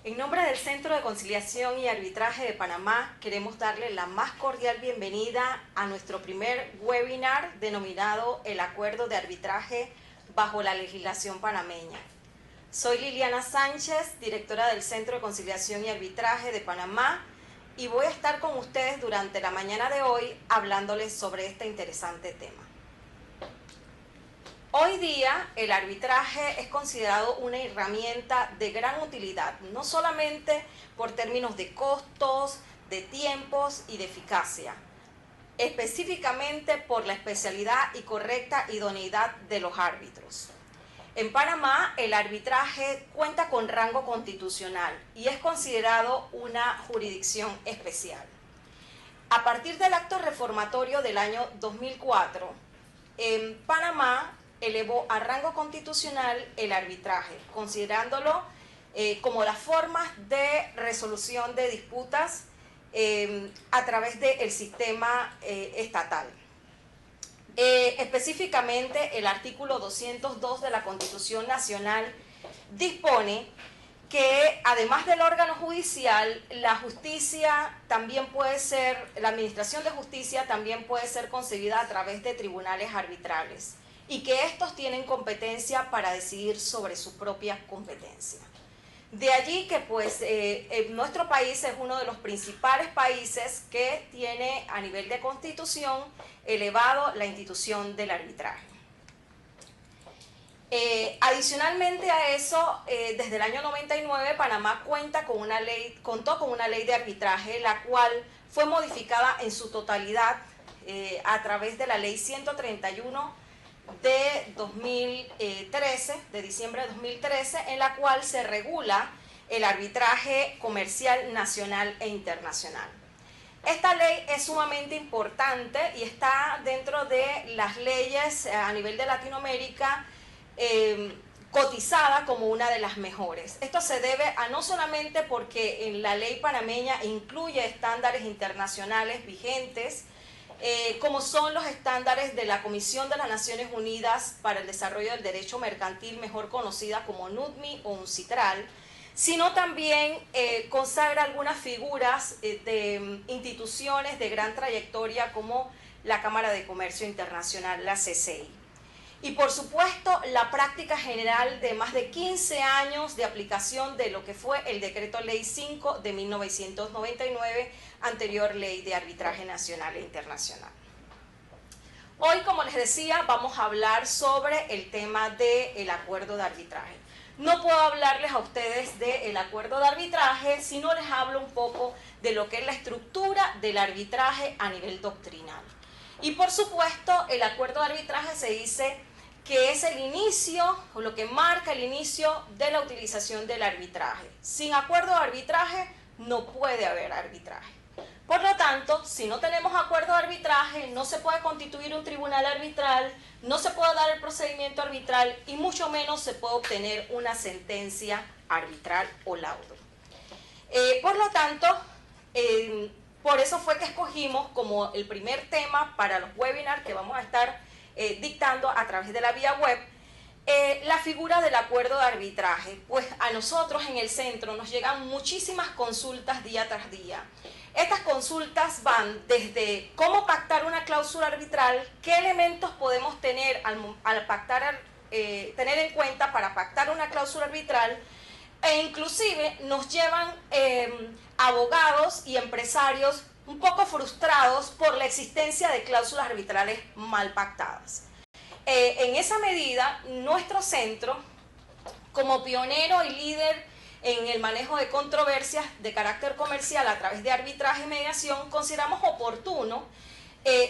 En nombre del Centro de Conciliación y Arbitraje de Panamá, queremos darle la más cordial bienvenida a nuestro primer webinar denominado El Acuerdo de Arbitraje bajo la legislación panameña. Soy Liliana Sánchez, directora del Centro de Conciliación y Arbitraje de Panamá, y voy a estar con ustedes durante la mañana de hoy hablándoles sobre este interesante tema. Hoy día el arbitraje es considerado una herramienta de gran utilidad, no solamente por términos de costos, de tiempos y de eficacia, específicamente por la especialidad y correcta idoneidad de los árbitros. En Panamá el arbitraje cuenta con rango constitucional y es considerado una jurisdicción especial. A partir del acto reformatorio del año 2004, en Panamá elevó a rango constitucional el arbitraje, considerándolo como las formas de resolución de disputas a través del sistema estatal. Específicamente, el artículo 202 de la Constitución Nacional dispone que, además del órgano judicial, la justicia también puede ser, la administración de justicia también puede ser concebida a través de tribunales arbitrales, y que estos tienen competencia para decidir sobre su propia competencia. De allí que nuestro país es uno de los principales países que tiene a nivel de constitución elevado la institución del arbitraje. Adicionalmente a eso, desde el año 99 Panamá contó con una ley de arbitraje, la cual fue modificada en su totalidad a través de la ley 131 de 2013, de diciembre de 2013, en la cual se regula el arbitraje comercial nacional e internacional. Esta ley es sumamente importante y está dentro de las leyes a nivel de Latinoamérica cotizada como una de las mejores. Esto se debe a no solamente porque en la ley panameña incluye estándares internacionales vigentes, como son los estándares de la Comisión de las Naciones Unidas para el Desarrollo del Derecho Mercantil, mejor conocida como NUDMI o UNCITRAL, sino también consagra algunas figuras de instituciones de gran trayectoria como la Cámara de Comercio Internacional, la CCI. Y por supuesto, la práctica general de más de 15 años de aplicación de lo que fue el Decreto Ley 5 de 1999, anterior Ley de Arbitraje Nacional e Internacional. Hoy, como les decía, vamos a hablar sobre el tema del acuerdo de arbitraje. No puedo hablarles a ustedes del acuerdo de arbitraje si no les hablo un poco de lo que es la estructura del arbitraje a nivel doctrinal. Y por supuesto, el acuerdo de arbitraje se dice que es el inicio, o lo que marca el inicio de la utilización del arbitraje. Sin acuerdo de arbitraje no puede haber arbitraje. Por lo tanto, si no tenemos acuerdo de arbitraje, no se puede constituir un tribunal arbitral, no se puede dar el procedimiento arbitral y mucho menos se puede obtener una sentencia arbitral o laudo. Por lo tanto, por eso fue que escogimos como el primer tema para los webinars que vamos a estar dictando a través de la vía web, la figura del acuerdo de arbitraje. Pues a nosotros en el centro nos llegan muchísimas consultas día tras día. Estas consultas van desde cómo pactar una cláusula arbitral, qué elementos podemos tener al pactar, tener en cuenta para pactar una cláusula arbitral, e inclusive nos llevan abogados y empresarios un poco frustrados por la existencia de cláusulas arbitrales mal pactadas. En esa medida, nuestro centro, como pionero y líder en el manejo de controversias de carácter comercial a través de arbitraje y mediación, consideramos oportuno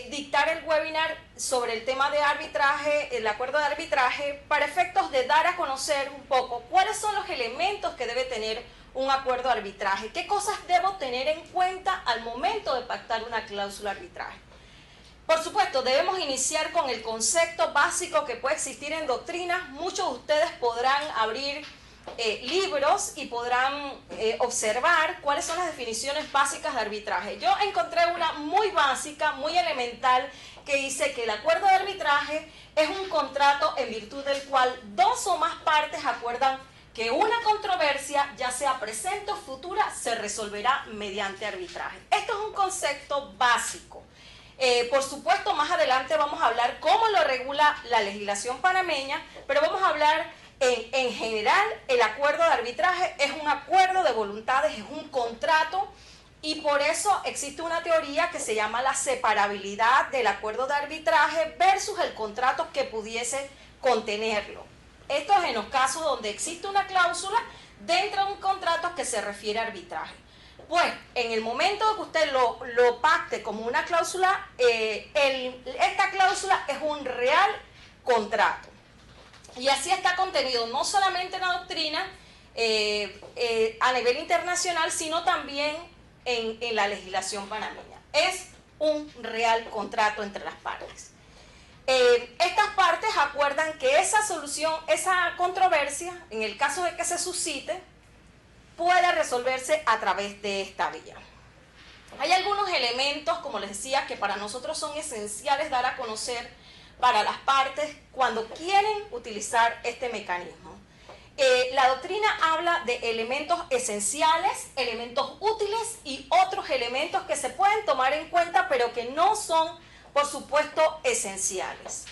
dictar el webinar sobre el tema de arbitraje, el acuerdo de arbitraje, para efectos de dar a conocer un poco cuáles son los elementos que debe tener un acuerdo de arbitraje, qué cosas debo tener en cuenta al momento de pactar una cláusula de arbitraje. Por supuesto, debemos iniciar con el concepto básico que puede existir en doctrina. Muchos de ustedes podrán abrir libros y podrán observar cuáles son las definiciones básicas de arbitraje. Yo encontré una muy básica, muy elemental, que dice que el acuerdo de arbitraje es un contrato en virtud del cual dos o más partes acuerdan que una controversia, ya sea presente o futura, se resolverá mediante arbitraje. Esto es un concepto básico. Por supuesto, más adelante vamos a hablar cómo lo regula la legislación panameña, pero vamos a hablar en general. El acuerdo de arbitraje es un acuerdo de voluntades, es un contrato, y por eso existe una teoría que se llama la separabilidad del acuerdo de arbitraje versus el contrato que pudiese contenerlo. Esto es en los casos donde existe una cláusula dentro de un contrato que se refiere a arbitraje. Pues, en el momento de que usted lo pacte como una cláusula, esta cláusula es un real contrato. Y así está contenido no solamente en la doctrina a nivel internacional, sino también en la legislación panameña. Es un real contrato entre las partes. Estas partes acuerdan que esa solución, esa controversia, en el caso de que se suscite, puede resolverse a través de esta vía. Hay algunos elementos, como les decía, que para nosotros son esenciales dar a conocer para las partes cuando quieren utilizar este mecanismo. La doctrina habla de elementos esenciales, elementos útiles y otros elementos que se pueden tomar en cuenta, pero que no son, por supuesto, esenciales.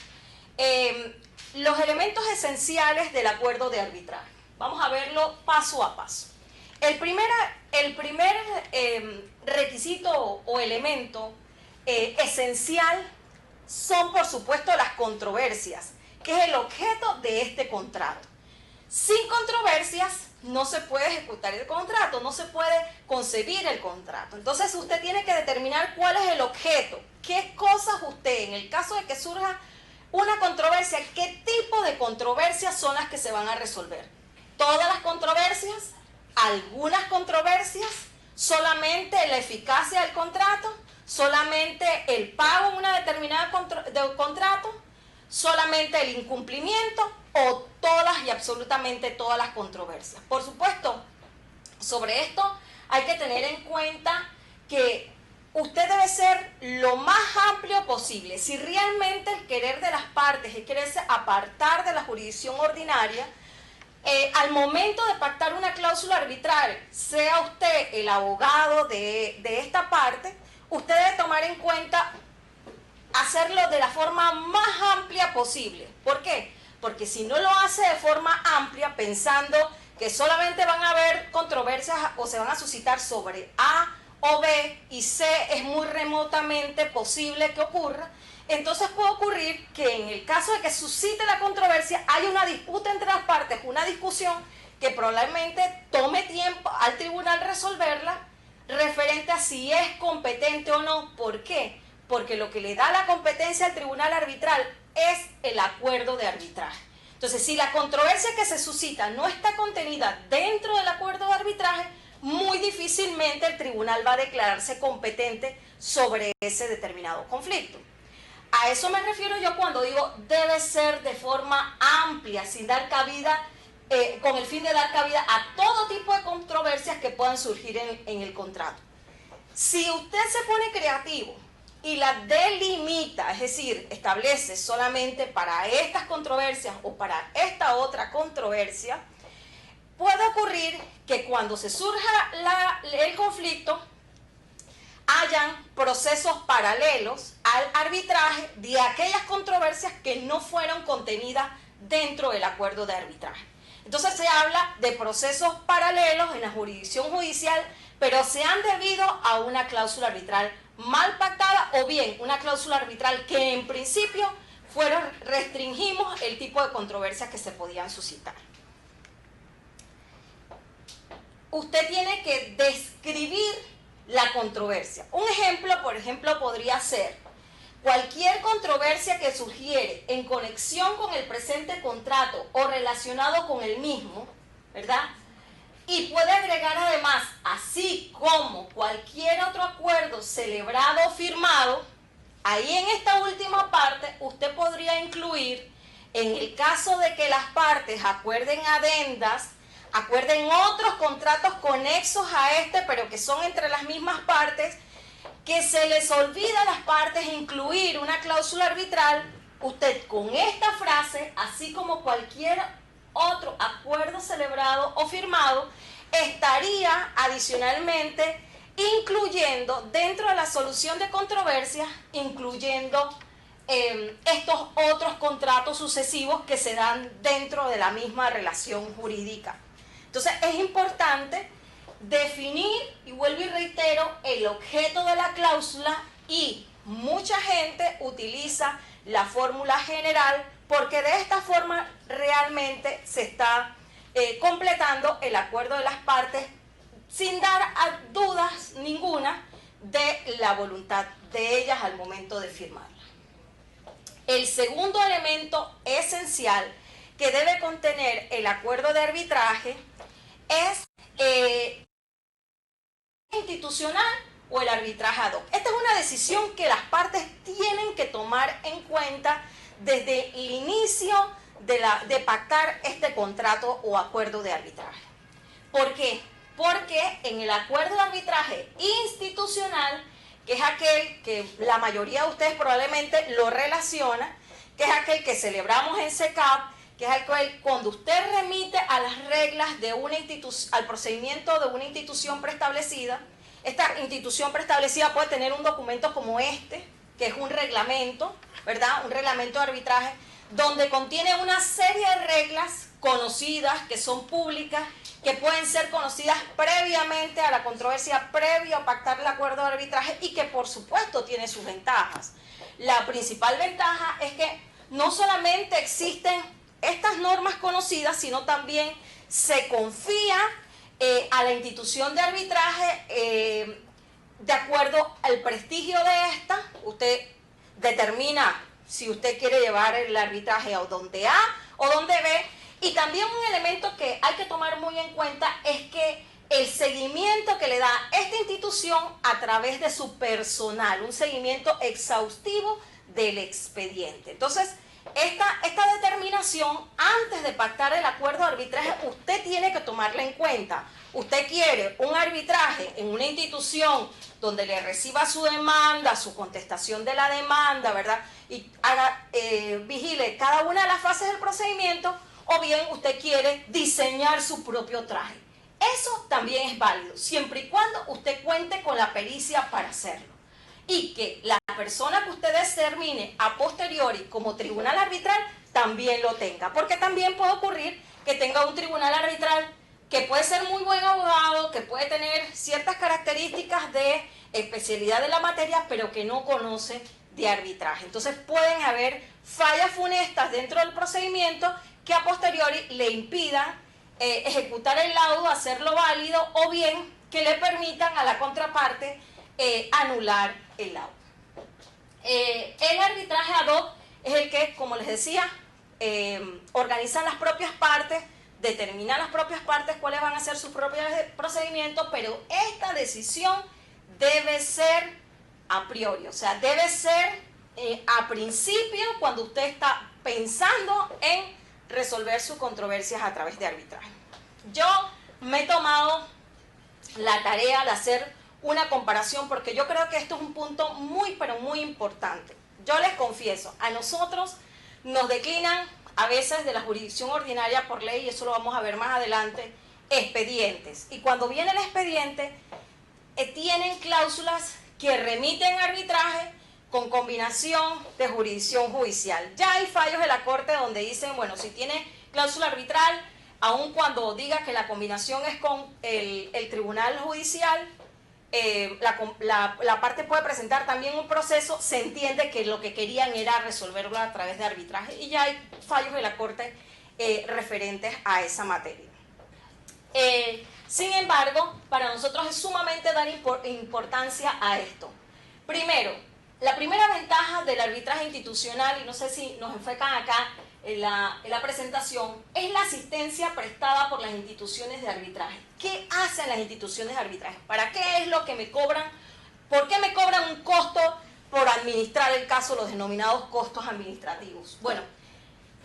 Los elementos esenciales del acuerdo de arbitraje. Vamos a verlo paso a paso. El primer requisito o elemento esencial son, por supuesto, las controversias, que es el objeto de este contrato. Sin controversias no se puede ejecutar el contrato, no se puede concebir el contrato. Entonces usted tiene que determinar cuál es el objeto, qué cosas usted, en el caso de que surja una controversia, qué tipo de controversias son las que se van a resolver. Todas las controversias, algunas controversias, solamente la eficacia del contrato, solamente el pago en una determinada contrato, solamente el incumplimiento o todas y absolutamente todas las controversias. Por supuesto, sobre esto hay que tener en cuenta que usted debe ser lo más amplio posible. Si realmente el querer de las partes es quererse apartar de la jurisdicción ordinaria, al momento de pactar una cláusula arbitral, sea usted el abogado de esta parte, usted debe tomar en cuenta hacerlo de la forma más amplia posible. ¿Por qué? Porque si no lo hace de forma amplia, pensando que solamente van a haber controversias o se van a suscitar sobre A o B y C es muy remotamente posible que ocurra, entonces puede ocurrir que en el caso de que suscite la controversia hay una disputa entre las partes, una discusión que probablemente tome tiempo al tribunal resolverla referente a si es competente o no. ¿Por qué? Porque lo que le da la competencia al tribunal arbitral es el acuerdo de arbitraje. Entonces, si la controversia que se suscita no está contenida dentro del acuerdo de arbitraje, muy difícilmente el tribunal va a declararse competente sobre ese determinado conflicto. A eso me refiero yo cuando digo debe ser de forma amplia, sin dar cabida, con el fin de dar cabida a todo tipo de controversias que puedan surgir en el contrato. Si usted se pone creativo y la delimita, es decir, establece solamente para estas controversias o para esta otra controversia, puede ocurrir que cuando se surja el conflicto, hayan procesos paralelos al arbitraje de aquellas controversias que no fueron contenidas dentro del acuerdo de arbitraje. Entonces se habla de procesos paralelos en la jurisdicción judicial, pero se han debido a una cláusula arbitral mal pactada o bien una cláusula arbitral que en principio restringimos el tipo de controversias que se podían suscitar. Usted tiene que describir la controversia. Un ejemplo, por ejemplo, podría ser cualquier controversia que surgiere en conexión con el presente contrato o relacionado con el mismo, ¿verdad? Y puede agregar además, así como cualquier otro acuerdo celebrado o firmado, ahí en esta última parte usted podría incluir, en el caso de que las partes acuerden adendas, acuerden otros contratos conexos a este, pero que son entre las mismas partes, que se les olvida a las partes incluir una cláusula arbitral, usted con esta frase, así como cualquier otro acuerdo celebrado o firmado, estaría adicionalmente incluyendo dentro de la solución de controversias, incluyendo estos otros contratos sucesivos que se dan dentro de la misma relación jurídica. Entonces es importante definir, y vuelvo y reitero, el objeto de la cláusula, y mucha gente utiliza la fórmula general porque de esta forma realmente se está completando el acuerdo de las partes sin dar a dudas ninguna de la voluntad de ellas al momento de firmarla. El segundo elemento esencial que debe contener el acuerdo de arbitraje es institucional o el arbitraje ad hoc. Esta es una decisión que las partes tienen que tomar en cuenta desde el inicio de pactar este contrato o acuerdo de arbitraje. ¿Por qué? Porque en el acuerdo de arbitraje institucional, que es aquel que la mayoría de ustedes probablemente lo relaciona, que es aquel que celebramos en SECAP, que es aquel cuando usted remite a las reglas de una institución, al procedimiento de una institución preestablecida. Esta institución preestablecida puede tener un documento como este, que es un reglamento, ¿verdad? Un reglamento de arbitraje, donde contiene una serie de reglas conocidas, que son públicas, que pueden ser conocidas previamente a la controversia, previo a pactar el acuerdo de arbitraje, y que por supuesto tiene sus ventajas. La principal ventaja es que no solamente existen estas normas conocidas, sino también se confía a la institución de arbitraje de acuerdo al prestigio de esta. Usted determina si usted quiere llevar el arbitraje a donde A o donde B. Y también un elemento que hay que tomar muy en cuenta es que el seguimiento que le da esta institución a través de su personal, un seguimiento exhaustivo del expediente. Entonces, esta determinación, antes de pactar el acuerdo de arbitraje, usted tiene que tomarla en cuenta. Usted quiere un arbitraje en una institución donde le reciba su demanda, su contestación de la demanda, ¿verdad? Y vigile cada una de las fases del procedimiento, o bien usted quiere diseñar su propio traje. Eso también es válido, siempre y cuando usted cuente con la pericia para hacerlo. Y que la persona que usted determine a posteriori como tribunal arbitral también lo tenga. Porque también puede ocurrir que tenga un tribunal arbitral que puede ser muy buen abogado, que puede tener ciertas características de especialidad de la materia, pero que no conoce de arbitraje. Entonces pueden haber fallas funestas dentro del procedimiento que a posteriori le impidan ejecutar el laudo, hacerlo válido, o bien que le permitan a la contraparte anular el laudo. El arbitraje ad hoc es el que, como les decía, organizan las propias partes, determinan las propias partes cuáles van a ser sus propios procedimientos, pero esta decisión debe ser a priori, o sea, debe ser a principio cuando usted está pensando en resolver sus controversias a través de arbitraje. Yo me he tomado la tarea de hacer una comparación porque yo creo que esto es un punto muy, pero muy importante. Yo les confieso, a nosotros nos declinan a veces de la jurisdicción ordinaria por ley, y eso lo vamos a ver más adelante, expedientes. Y cuando viene el expediente, tienen cláusulas que remiten a arbitraje con combinación de jurisdicción judicial. Ya hay fallos de la Corte donde dicen, bueno, si tiene cláusula arbitral, aun cuando diga que la combinación es con el tribunal judicial, la parte puede presentar también un proceso, se entiende que lo que querían era resolverlo a través de arbitraje, y ya hay fallos de la Corte referentes a esa materia. Sin embargo, para nosotros es sumamente dar importancia a esto. Primero, la primera ventaja del arbitraje institucional, y no sé si nos enfocan acá en la presentación, es la asistencia prestada por las instituciones de arbitraje. ¿Qué hacen las instituciones de arbitraje? ¿Para qué es lo que me cobran? ¿Por qué me cobran un costo por administrar el caso, los denominados costos administrativos? Bueno,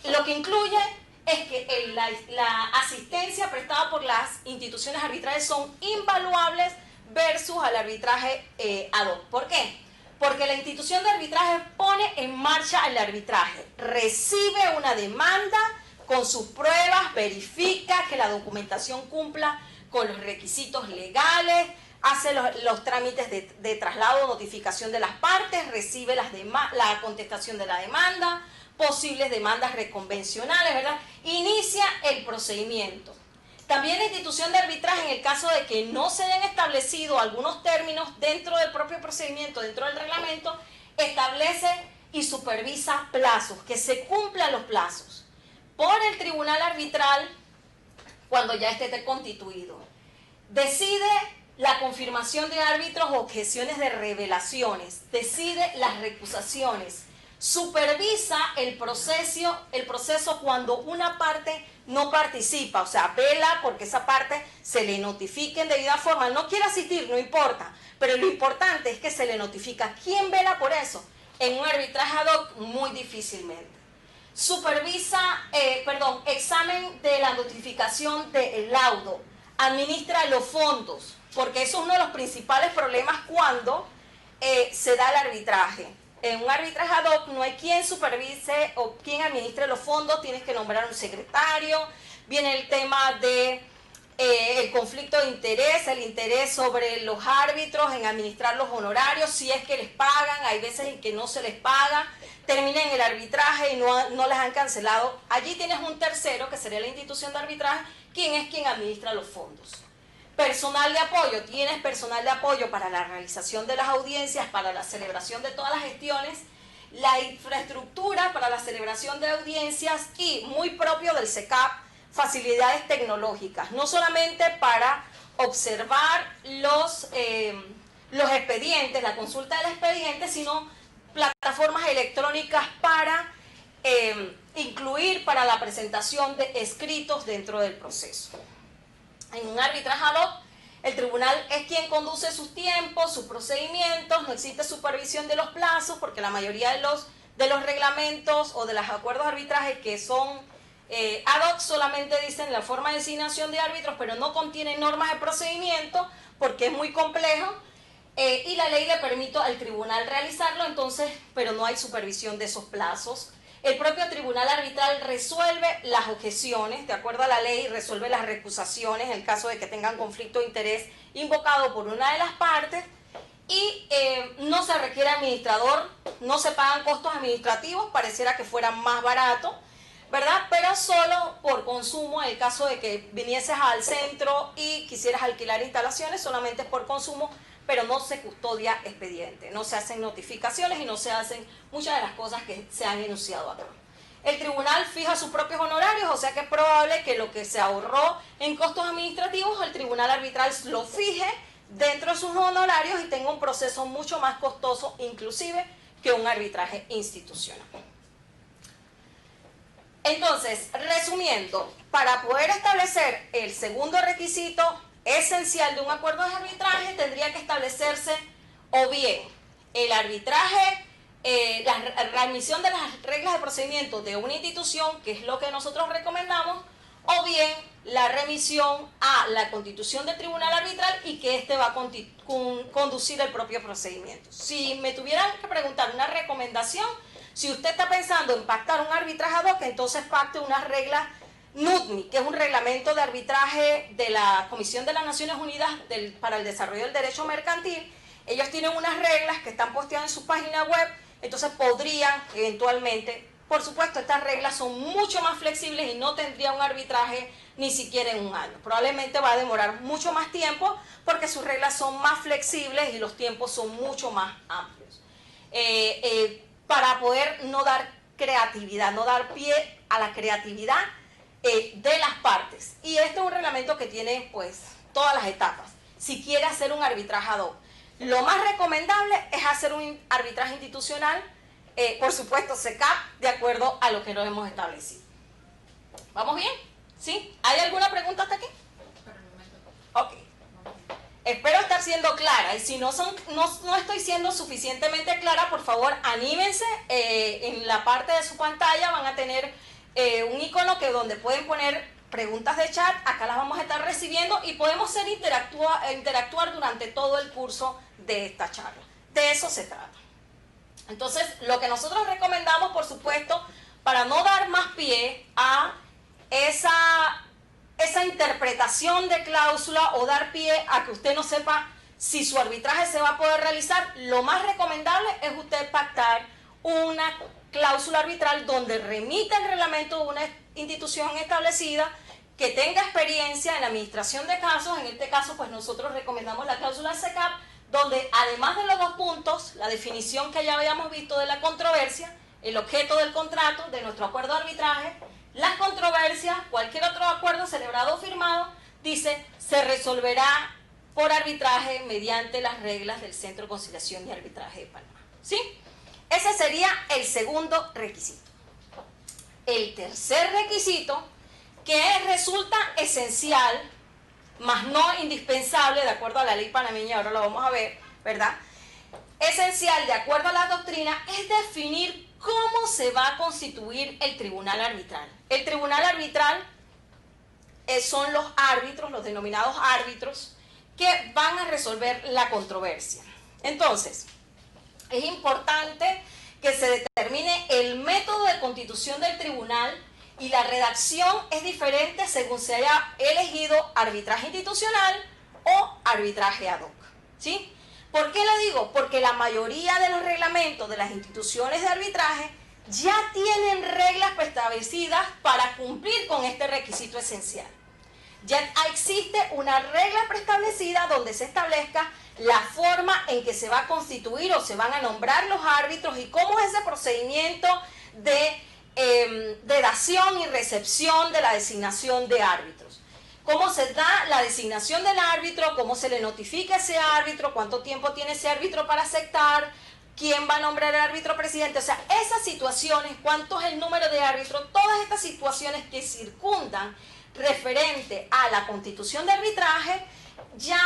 lo que incluye es que la asistencia prestada por las instituciones arbitrales son invaluables versus al arbitraje ad hoc. ¿Por qué? Porque la institución de arbitraje pone en marcha el arbitraje, recibe una demanda, con sus pruebas, verifica que la documentación cumpla con los requisitos legales, hace los trámites de traslado o notificación de las partes, recibe la contestación de la demanda, posibles demandas reconvencionales, ¿verdad? Inicia el procedimiento. También la institución de arbitraje, en el caso de que no se hayan establecido algunos términos dentro del propio procedimiento, dentro del reglamento, establece y supervisa plazos, que se cumplan los plazos por el tribunal arbitral cuando ya esté constituido. Decide la confirmación de árbitros o objeciones de revelaciones, decide las recusaciones, supervisa el proceso cuando una parte no participa, o sea, vela porque esa parte se le notifique en debida forma. No quiere asistir, no importa, pero lo importante es que se le notifica. ¿Quién vela por eso? En un arbitraje ad hoc, muy difícilmente. Supervisa, examen de la notificación del laudo, administra los fondos, porque eso es uno de los principales problemas cuando se da el arbitraje. En un arbitraje ad hoc no hay quien supervise o quien administre los fondos, tienes que nombrar un secretario, viene el tema de el conflicto de interés, el interés sobre los árbitros en administrar los honorarios, si es que les pagan, hay veces en que no se les paga, terminan el arbitraje y no les han cancelado. Allí tienes un tercero, que sería la institución de arbitraje, quien administra los fondos. Personal de apoyo, tienes personal de apoyo para la realización de las audiencias, para la celebración de todas las gestiones, la infraestructura para la celebración de audiencias y, muy propio del SECAP, facilidades tecnológicas, no solamente para observar los expedientes, la consulta del expediente, sino plataformas electrónicas para incluir para la presentación de escritos dentro del proceso. En un arbitraje ad hoc, el tribunal es quien conduce sus tiempos, sus procedimientos, no existe supervisión de los plazos, porque la mayoría de los reglamentos o de los acuerdos de arbitraje que son ad hoc solamente dicen la forma de designación de árbitros, pero no contienen normas de procedimiento, porque es muy complejo, y la ley le permite al tribunal realizarlo, entonces, pero no hay supervisión de esos plazos. El propio tribunal arbitral resuelve las objeciones, de acuerdo a la ley, resuelve las recusaciones en el caso de que tengan conflicto de interés invocado por una de las partes, y no se requiere administrador, no se pagan costos administrativos, pareciera que fuera más barato, ¿verdad? Pero solo por consumo, en el caso de que vinieses al centro y quisieras alquilar instalaciones, solamente es por consumo, pero no se custodia expediente, no se hacen notificaciones y no se hacen muchas de las cosas que se han enunciado acá. El tribunal fija sus propios honorarios, o sea que es probable que lo que se ahorró en costos administrativos, el tribunal arbitral lo fije dentro de sus honorarios y tenga un proceso mucho más costoso, inclusive, que un arbitraje institucional. Entonces, resumiendo, para poder establecer el segundo requisito esencial de un acuerdo de arbitraje, tendría que establecerse o bien el arbitraje, la remisión de las reglas de procedimiento de una institución, que es lo que nosotros recomendamos, o bien la remisión a la constitución del tribunal arbitral y que éste va a conducir el propio procedimiento. Si me tuvieran que preguntar una recomendación, si usted está pensando en pactar un arbitraje ad hoc, entonces pacte unas reglas NUDMI, que es un reglamento de arbitraje de la Comisión de las Naciones Unidas para el Desarrollo del Derecho Mercantil. Ellos tienen unas reglas que están posteadas en su página web, entonces podrían eventualmente, por supuesto estas reglas son mucho más flexibles y no tendría un arbitraje ni siquiera en un año. Probablemente va a demorar mucho más tiempo porque sus reglas son más flexibles y los tiempos son mucho más amplios. Para poder no dar creatividad, no dar pie a la creatividad de las partes. Y este es un reglamento que tiene pues todas las etapas. Si quiere hacer un arbitraje ad hoc, lo más recomendable es hacer un arbitraje institucional, por supuesto SECAP, de acuerdo a lo que nos hemos establecido. ¿Vamos bien? ¿Sí? ¿Hay alguna pregunta hasta aquí? Ok. Espero estar siendo clara, y si no estoy siendo suficientemente clara, por favor anímense. En la parte de su pantalla van a tener un icono donde pueden poner preguntas de chat, acá las vamos a estar recibiendo y podemos interactuar durante todo el curso de esta charla. De eso se trata. Entonces, lo que nosotros recomendamos, por supuesto, para no dar más pie a esa interpretación de cláusula o dar pie a que usted no sepa si su arbitraje se va a poder realizar, lo más recomendable es usted pactar una cláusula arbitral donde remita el reglamento de una institución establecida que tenga experiencia en la administración de casos. En este caso, pues nosotros recomendamos la cláusula SECAP, donde además de los 2 puntos, la definición que ya habíamos visto de la controversia, el objeto del contrato, de nuestro acuerdo de arbitraje, las controversias, cualquier otro acuerdo celebrado o firmado, dice, se resolverá por arbitraje mediante las reglas del Centro de Conciliación y Arbitraje de Panamá. ¿Sí? Ese sería el segundo requisito. El tercer requisito, que resulta esencial, más no indispensable, de acuerdo a la ley panameña, ahora lo vamos a ver, ¿verdad? Esencial, de acuerdo a la doctrina, es definir cómo se va a constituir el tribunal arbitral. El tribunal arbitral son los árbitros, los denominados árbitros, que van a resolver la controversia. Entonces, es importante que se determine el método de constitución del tribunal y la redacción es diferente según se haya elegido arbitraje institucional o arbitraje ad hoc. ¿Sí? ¿Por qué lo digo? Porque la mayoría de los reglamentos de las instituciones de arbitraje ya tienen reglas preestablecidas para cumplir con este requisito esencial. Ya existe una regla preestablecida donde se establezca la forma en que se va a constituir o se van a nombrar los árbitros y cómo es ese procedimiento de dación y recepción de la designación de árbitros. Cómo se da la designación del árbitro, cómo se le notifica a ese árbitro, cuánto tiempo tiene ese árbitro para aceptar, quién va a nombrar al árbitro presidente. O sea, esas situaciones, cuánto es el número de árbitros, todas estas situaciones que circundan referente a la constitución de arbitraje, ya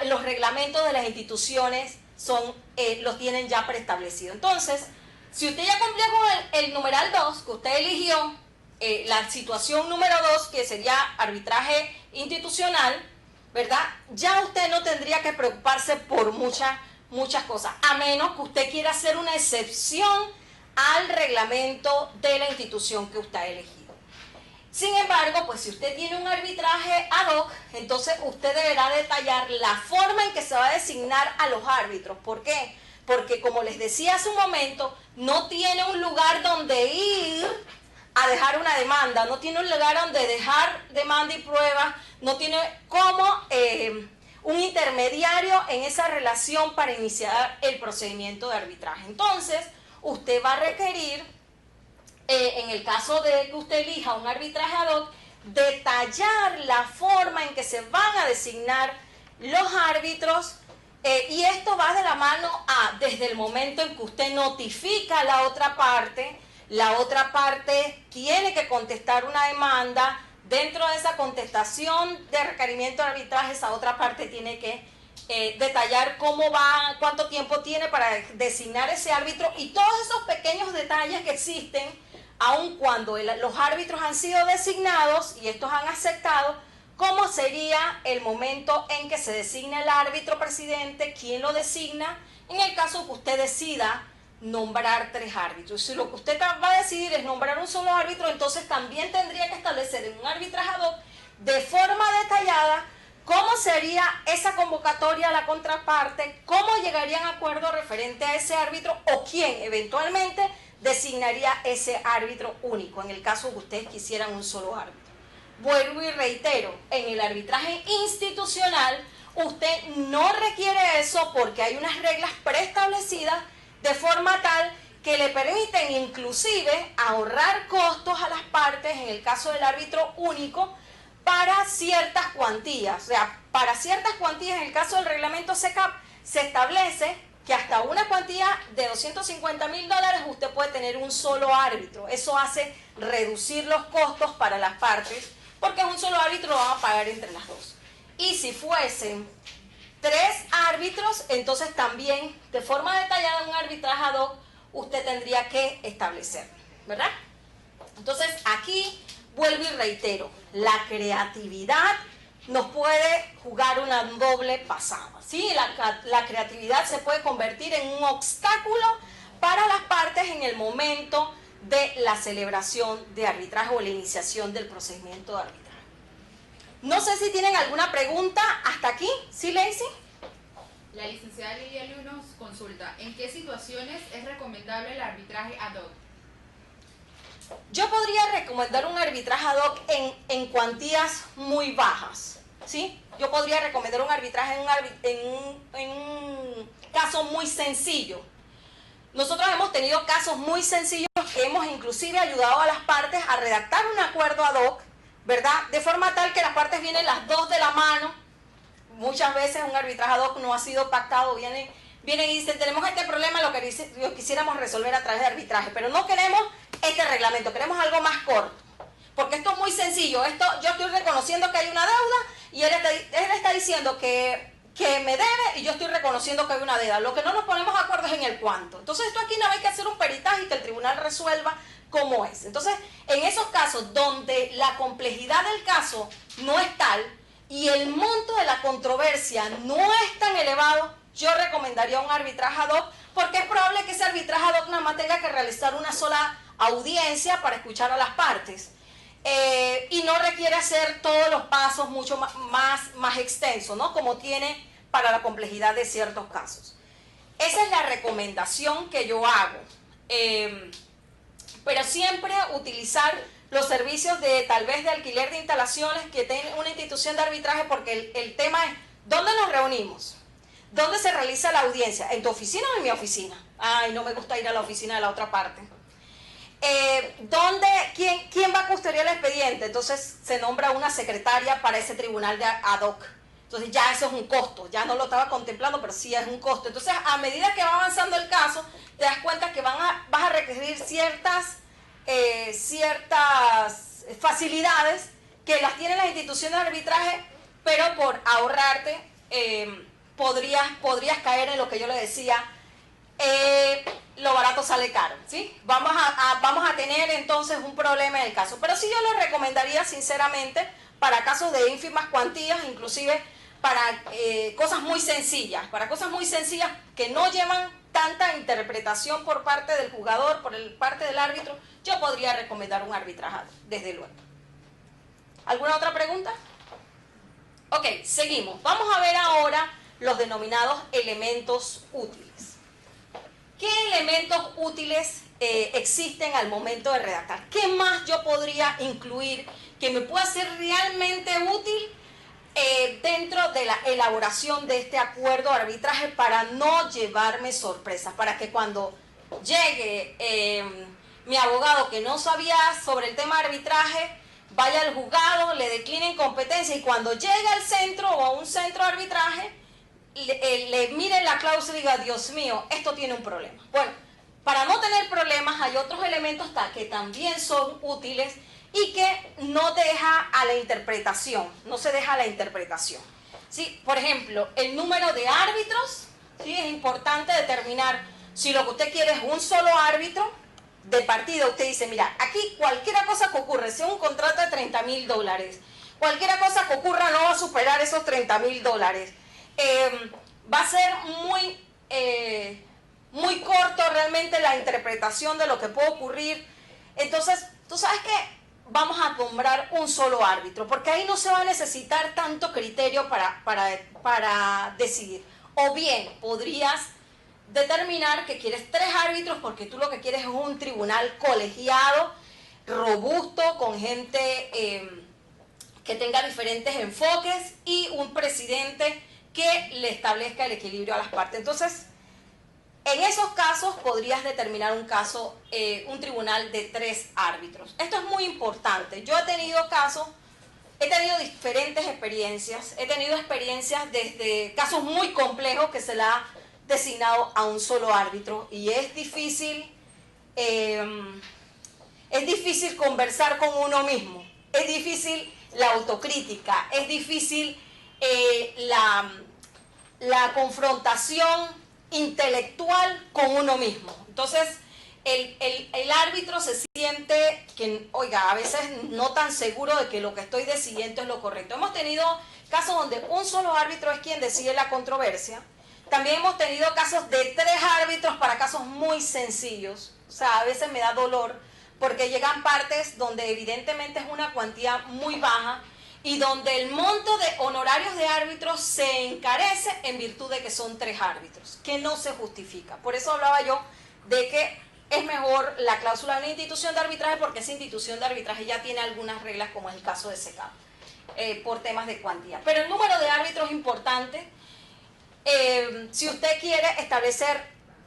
los reglamentos de las instituciones los tienen ya preestablecidos. Entonces, si usted ya cumplió con el numeral 2, que usted eligió la situación número 2, que sería arbitraje institucional, ¿verdad? Ya usted no tendría que preocuparse por muchas cosas, a menos que usted quiera hacer una excepción al reglamento de la institución que usted ha elegido. Sin embargo, pues si usted tiene un arbitraje ad hoc, entonces usted deberá detallar la forma en que se va a designar a los árbitros. ¿Por qué? Porque, como les decía hace un momento, no tiene un lugar donde ir a dejar una demanda, no tiene un lugar donde dejar demanda y prueba, no tiene como un intermediario en esa relación para iniciar el procedimiento de arbitraje. Entonces, usted va a requerir, en el caso de que usted elija un arbitraje ad hoc, detallar la forma en que se van a designar los árbitros, y esto va de la mano desde el momento en que usted notifica a la otra parte tiene que contestar una demanda. Dentro de esa contestación de requerimiento de arbitraje, esa otra parte tiene que detallar cómo va, cuánto tiempo tiene para designar ese árbitro, y todos esos pequeños detalles que existen, aun cuando los árbitros han sido designados y estos han aceptado, cómo sería el momento en que se designa el árbitro presidente, quién lo designa, en el caso que usted decida nombrar 3 árbitros. Si lo que usted va a decidir es nombrar un solo árbitro, entonces también tendría que establecer en un arbitraje ad hoc de forma detallada cómo sería esa convocatoria a la contraparte, cómo llegarían a acuerdo referente a ese árbitro o quién eventualmente designaría ese árbitro único en el caso que ustedes quisieran un solo árbitro. Vuelvo y reitero, en el arbitraje institucional usted no requiere eso porque hay unas reglas preestablecidas de forma tal que le permiten inclusive ahorrar costos a las partes en el caso del árbitro único para ciertas cuantías. O sea, para ciertas cuantías, en el caso del reglamento SECAP, se establece que hasta una cuantía de $250.000 usted puede tener un solo árbitro. Eso hace reducir los costos para las partes, porque un solo árbitro lo van a pagar entre las dos. Y si fuesen 3 árbitros, entonces también de forma detallada un arbitraje ad hoc usted tendría que establecer, ¿verdad? Entonces aquí vuelvo y reitero, la creatividad nos puede jugar una doble pasada, ¿sí? La creatividad se puede convertir en un obstáculo para las partes en el momento de la celebración de arbitraje o la iniciación del procedimiento de arbitraje. No sé si tienen alguna pregunta hasta aquí. ¿Sí, Lacey? La licenciada Lilia Liu nos consulta, ¿en qué situaciones es recomendable el arbitraje ad hoc? Yo podría recomendar un arbitraje ad hoc en cuantías muy bajas, ¿sí? Yo podría recomendar un arbitraje en un caso muy sencillo. Nosotros hemos tenido casos muy sencillos que hemos inclusive ayudado a las partes a redactar un acuerdo ad hoc, ¿verdad? De forma tal que las partes vienen las dos de la mano. Muchas veces un arbitraje ad hoc no ha sido pactado, vienen y dicen, tenemos este problema, lo quisiéramos resolver a través de arbitraje, pero no queremos este reglamento, queremos algo más corto. Porque esto es muy sencillo, yo estoy reconociendo que hay una deuda y él está diciendo que me debe y yo estoy reconociendo que hay una deuda. Lo que no nos ponemos de acuerdo es en el cuánto. Entonces esto aquí no hay que hacer un peritaje y que el tribunal resuelva cómo es. Entonces, en esos casos donde la complejidad del caso no es tal y el monto de la controversia no es tan elevado, yo recomendaría un arbitraje ad hoc, porque es probable que ese arbitraje ad hoc nada más tenga que realizar una sola audiencia para escuchar a las partes. Y no requiere hacer todos los pasos mucho más extensos, ¿no? Como tiene para la complejidad de ciertos casos. Esa es la recomendación que yo hago. Pero siempre utilizar los servicios de tal vez de alquiler de instalaciones que tenga una institución de arbitraje, porque el tema es ¿dónde nos reunimos? ¿Dónde se realiza la audiencia? ¿En tu oficina o en mi oficina? Ay, no me gusta ir a la oficina de la otra parte. ¿Quién va a custodiar el expediente? Entonces se nombra una secretaria para ese tribunal de ad hoc. Entonces ya eso es un costo, ya no lo estaba contemplando, pero sí es un costo. Entonces a medida que va avanzando el caso, te das cuenta que vas a requerir ciertas facilidades que las tienen las instituciones de arbitraje, pero por ahorrarte podrías caer en lo que yo le decía, lo barato sale caro, ¿sí? Vamos a tener entonces un problema en el caso. Pero sí yo lo recomendaría sinceramente para casos de ínfimas cuantías, inclusive para cosas muy sencillas, que no llevan tanta interpretación por parte del jugador, parte del árbitro, yo podría recomendar un arbitraje, desde luego. ¿Alguna otra pregunta? Ok, seguimos. Vamos a ver ahora los denominados elementos útiles. ¿Qué elementos útiles existen al momento de redactar? ¿Qué más yo podría incluir que me pueda ser realmente útil dentro de la elaboración de este acuerdo de arbitraje para no llevarme sorpresas? Para que cuando llegue mi abogado que no sabía sobre el tema de arbitraje, vaya al juzgado, le declinen competencia y cuando llegue al centro o a un centro de arbitraje, le miren la cláusula y diga, Dios mío, esto tiene un problema. Bueno, para no tener problemas hay otros elementos que también son útiles y que no deja a la interpretación, no se deja a la interpretación. ¿Sí? Por ejemplo, el número de árbitros, ¿sí? Es importante determinar si lo que usted quiere es un solo árbitro de partida. Usted dice, mira, aquí cualquier cosa que ocurra, sea un contrato de $30,000, cualquier cosa que ocurra no va a superar esos $30,000. Va a ser muy corto realmente la interpretación de lo que puede ocurrir. Entonces, tú sabes que vamos a nombrar un solo árbitro, porque ahí no se va a necesitar tanto criterio para decidir. O bien, podrías determinar que quieres 3 árbitros porque tú lo que quieres es un tribunal colegiado, robusto, con gente que tenga diferentes enfoques y un presidente que le establezca el equilibrio a las partes. Entonces, en esos casos podrías determinar un tribunal de 3 árbitros. Esto es muy importante. Yo he tenido diferentes experiencias. He tenido experiencias desde casos muy complejos que se le ha designado a un solo árbitro y es difícil conversar con uno mismo. Es difícil la autocrítica, es difícil la confrontación intelectual con uno mismo. Entonces, el árbitro se siente que, oiga, a veces no tan seguro de que lo que estoy decidiendo es lo correcto. Hemos tenido casos donde un solo árbitro es quien decide la controversia. También hemos tenido casos de 3 árbitros para casos muy sencillos. O sea, a veces me da dolor porque llegan partes donde evidentemente es una cuantía muy baja y donde el monto de honorarios de árbitros se encarece en virtud de que son 3 árbitros, que no se justifica. Por eso hablaba yo de que es mejor la cláusula de una institución de arbitraje, porque esa institución de arbitraje ya tiene algunas reglas, como es el caso de SECAP, por temas de cuantía. Pero el número de árbitros es importante. Si usted quiere establecer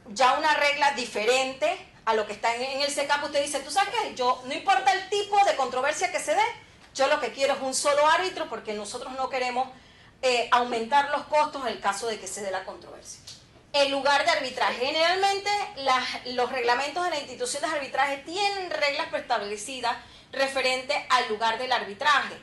ya una regla diferente a lo que está en el SECAP, usted dice, ¿tú sabes qué? Yo, no importa el tipo de controversia que se dé, yo lo que quiero es un solo árbitro, porque nosotros no queremos aumentar los costos en el caso de que se dé la controversia. El lugar de arbitraje. Generalmente los reglamentos de las instituciones de arbitraje tienen reglas preestablecidas referente al lugar del arbitraje.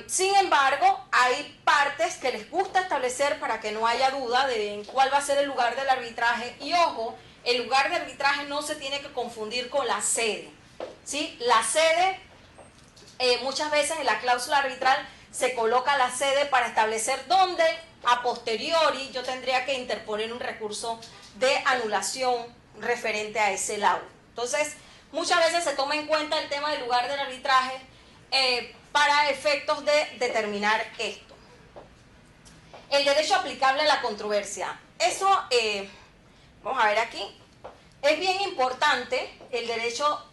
Sin embargo, hay partes que les gusta establecer para que no haya duda de en cuál va a ser el lugar del arbitraje. Y ojo, el lugar de arbitraje no se tiene que confundir con la sede, ¿sí? La sede, muchas veces en la cláusula arbitral se coloca la sede para establecer dónde a posteriori yo tendría que interponer un recurso de anulación referente a ese laudo. Entonces, muchas veces se toma en cuenta el tema del lugar del arbitraje para efectos de determinar esto. El derecho aplicable a la controversia. Eso, vamos a ver aquí, es bien importante el derecho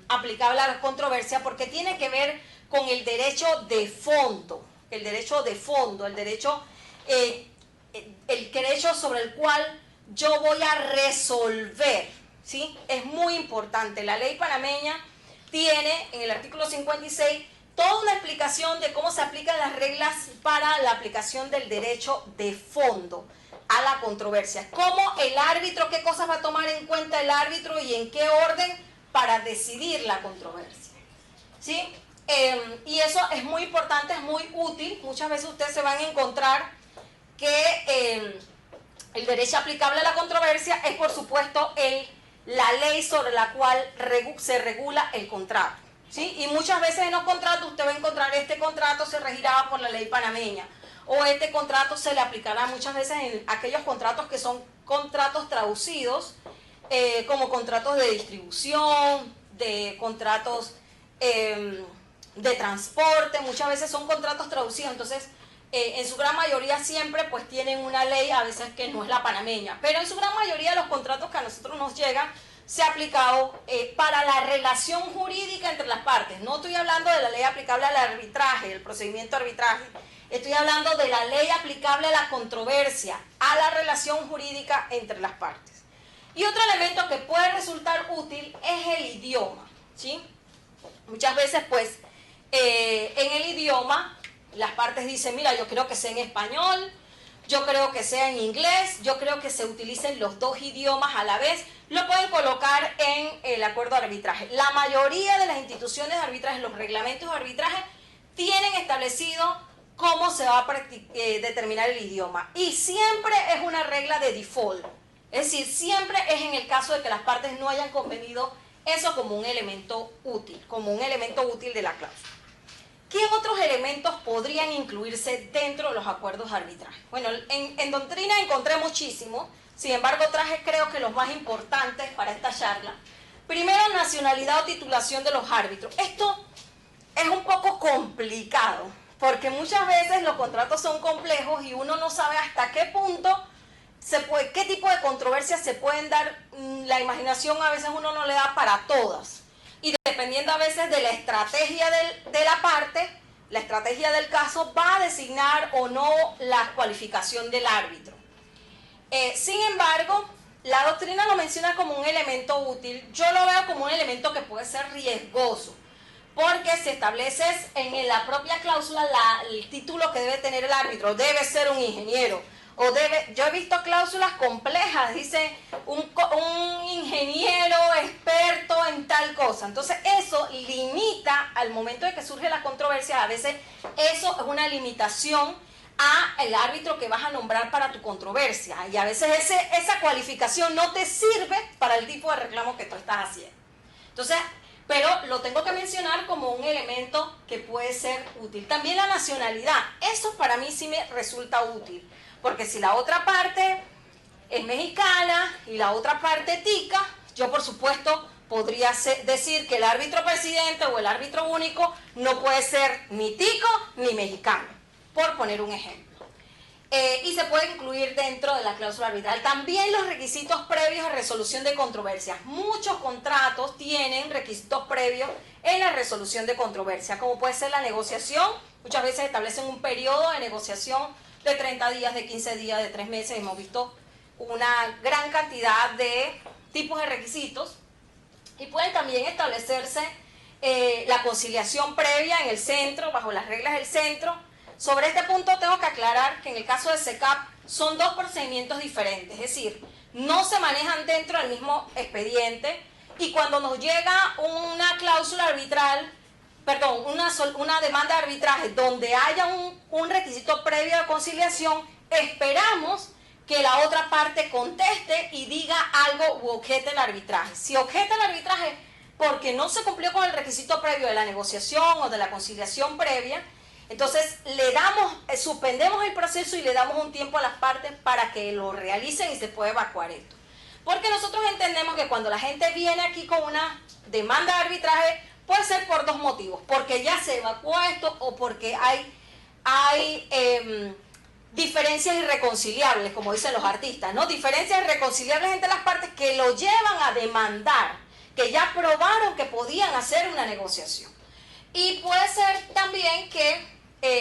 aplicable a la controversia, porque tiene que ver con el derecho de fondo, el derecho sobre el cual yo voy a resolver, ¿sí? Es muy importante. La ley panameña tiene en el artículo 56 toda una explicación de cómo se aplican las reglas para la aplicación del derecho de fondo a la controversia. Cómo el árbitro, qué cosas va a tomar en cuenta el árbitro y en qué orden para decidir la controversia, ¿sí? Y eso es muy importante, es muy útil. Muchas veces ustedes se van a encontrar que el derecho aplicable a la controversia es, por supuesto, la ley sobre la cual se regula el contrato, ¿sí? Y muchas veces en los contratos usted va a encontrar este contrato se regirá por la ley panameña, o este contrato se le aplicará muchas veces en aquellos contratos que son contratos traducidos, como contratos de distribución, de contratos de transporte. Muchas veces son contratos traducidos. Entonces, en su gran mayoría siempre pues tienen una ley, a veces que no es la panameña, pero en su gran mayoría los contratos que a nosotros nos llegan se ha aplicado para la relación jurídica entre las partes. No estoy hablando de la ley aplicable al arbitraje, el procedimiento de arbitraje. Estoy hablando de la ley aplicable a la controversia, a la relación jurídica entre las partes. Y otro elemento que puede resultar útil es el idioma, ¿sí? Muchas veces, pues, en el idioma, las partes dicen, mira, yo creo que sea en español, yo creo que sea en inglés, yo creo que se utilicen los dos idiomas a la vez. Lo pueden colocar en el acuerdo de arbitraje. La mayoría de las instituciones de arbitraje, los reglamentos de arbitraje, tienen establecido cómo se va a determinar el idioma. Y siempre es una regla de default. Es decir, siempre es en el caso de que las partes no hayan convenido eso como un elemento útil, de la cláusula. ¿Qué otros elementos podrían incluirse dentro de los acuerdos de arbitraje? Bueno, en doctrina encontré muchísimos, sin embargo traje creo que los más importantes para esta charla. Primero, nacionalidad o titulación de los árbitros. Esto es un poco complicado, porque muchas veces los contratos son complejos y uno no sabe hasta qué punto qué tipo de controversias se pueden dar. La imaginación a veces uno no le da para todas. Y dependiendo a veces de la estrategia de la parte, la estrategia del caso va a designar o no la cualificación del árbitro. Sin embargo, la doctrina lo menciona como un elemento útil. Yo lo veo como un elemento que puede ser riesgoso, porque si estableces en la propia cláusula el título que debe tener el árbitro, debe ser un ingeniero, yo he visto cláusulas complejas, dice un ingeniero experto en tal cosa. Entonces eso limita al momento de que surge la controversia. A veces eso es una limitación al árbitro que vas a nombrar para tu controversia, y a veces esa cualificación no te sirve para el tipo de reclamo que tú estás haciendo. Entonces, pero lo tengo que mencionar como un elemento que puede ser útil. También la nacionalidad, eso para mí sí me resulta útil, porque si la otra parte es mexicana y la otra parte tica, yo por supuesto podría decir que el árbitro presidente o el árbitro único no puede ser ni tico ni mexicano, por poner un ejemplo. Y se puede incluir dentro de la cláusula arbitral. También los requisitos previos a resolución de controversias. Muchos contratos tienen requisitos previos en la resolución de controversia, como puede ser la negociación. Muchas veces establecen un periodo de negociación de 30 días, de 15 días, de 3 meses. Hemos visto una gran cantidad de tipos de requisitos. Y pueden también establecerse la conciliación previa en el centro, bajo las reglas del centro. Sobre este punto tengo que aclarar que en el caso de SECAP son dos procedimientos diferentes, es decir, no se manejan dentro del mismo expediente, y cuando nos llega una cláusula arbitral, perdón, una demanda de arbitraje donde haya un requisito previo de conciliación, esperamos que la otra parte conteste y diga algo u objete el arbitraje. Si objeta el arbitraje porque no se cumplió con el requisito previo de la negociación o de la conciliación previa, entonces suspendemos el proceso y le damos un tiempo a las partes para que lo realicen y se pueda evacuar esto. Porque nosotros entendemos que cuando la gente viene aquí con una demanda de arbitraje, puede ser por dos motivos: porque ya se evacuó esto o porque hay diferencias irreconciliables, como dicen los artistas, ¿no? Diferencias irreconciliables entre las partes que lo llevan a demandar, que ya probaron que podían hacer una negociación. Y puede ser también que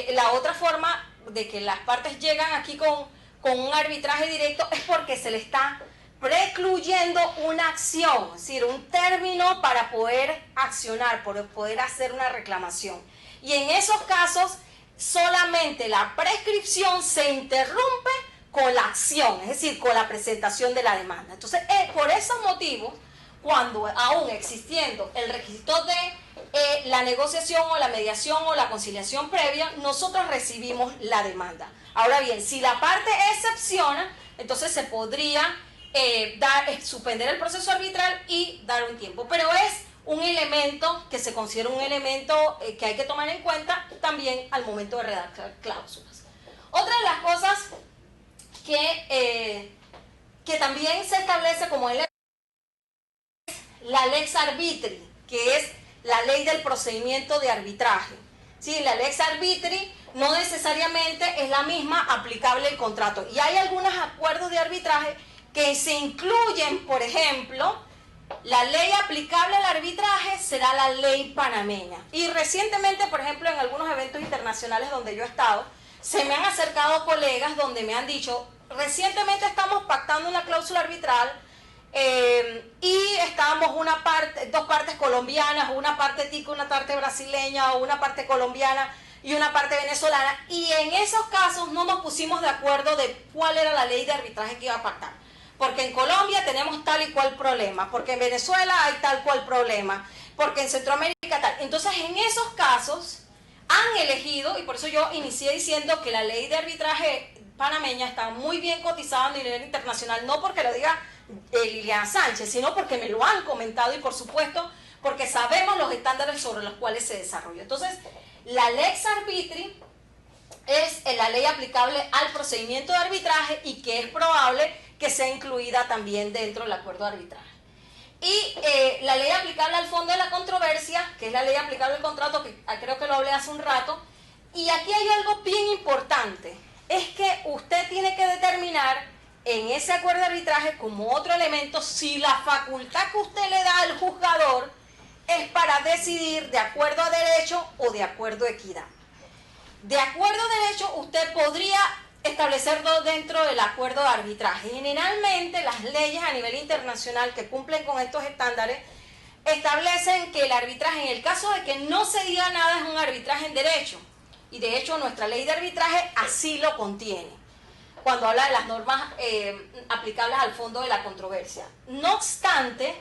la otra forma de que las partes llegan aquí con un arbitraje directo es porque se le está precluyendo una acción, es decir, un término para poder accionar, para poder hacer una reclamación. Y en esos casos, solamente la prescripción se interrumpe con la acción, es decir, con la presentación de la demanda. Entonces, por esos motivos, cuando aún existiendo el requisito de la negociación o la mediación o la conciliación previa, nosotros recibimos la demanda. Ahora bien, si la parte excepciona, entonces se podría suspender el proceso arbitral y dar un tiempo. Pero es un elemento que se considera un elemento que hay que tomar en cuenta también al momento de redactar cláusulas. Otra de las cosas que también se establece como elemento es la lex arbitri, que es la ley del procedimiento de arbitraje. ¿Sí? La lex arbitri no necesariamente es la misma aplicable al contrato. Y hay algunos acuerdos de arbitraje que se incluyen, por ejemplo, la ley aplicable al arbitraje será la ley panameña. Y recientemente, por ejemplo, en algunos eventos internacionales donde yo he estado, se me han acercado colegas donde me han dicho: recientemente estamos pactando una cláusula arbitral y estábamos dos partes colombianas, una parte tica, una parte brasileña, o una parte colombiana y una parte venezolana, y en esos casos no nos pusimos de acuerdo de cuál era la ley de arbitraje que iba a pactar. Porque en Colombia tenemos tal y cual problema, porque en Venezuela hay tal cual problema, porque en Centroamérica tal. Entonces, en esos casos han elegido, y por eso yo inicié diciendo que la ley de arbitraje panameña está muy bien cotizada a nivel internacional, no porque lo diga Liliana Sánchez, sino porque me lo han comentado y por supuesto porque sabemos los estándares sobre los cuales se desarrolla. Entonces, la lex arbitri es la ley aplicable al procedimiento de arbitraje y que es probable que sea incluida también dentro del acuerdo de arbitraje. Y la ley aplicable al fondo de la controversia, que es la ley aplicable al contrato, que creo que lo hablé hace un rato. Y aquí hay algo bien importante, es que usted tiene que determinar en ese acuerdo de arbitraje como otro elemento si la facultad que usted le da al juzgador es para decidir de acuerdo a derecho o de acuerdo a equidad. De acuerdo a derecho, usted podría establecerlo dentro del acuerdo de arbitraje. Generalmente las leyes a nivel internacional que cumplen con estos estándares establecen que el arbitraje, en el caso de que no se diga nada, es un arbitraje en derecho. Y de hecho nuestra ley de arbitraje así lo contiene, cuando habla de las normas aplicables al fondo de la controversia. No obstante,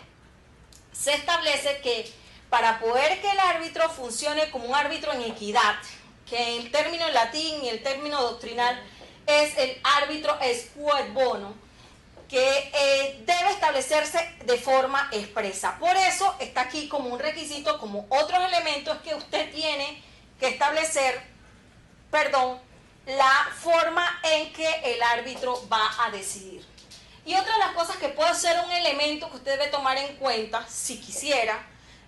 se establece que para poder que el árbitro funcione como un árbitro en equidad, que el término en latín y el término doctrinal es el árbitro es quo et bono, que debe establecerse de forma expresa. Por eso está aquí como un requisito, como otros elementos que usted tiene que establecer, la forma en que el árbitro va a decidir. Y otra de las cosas que puede ser un elemento que usted debe tomar en cuenta, si quisiera,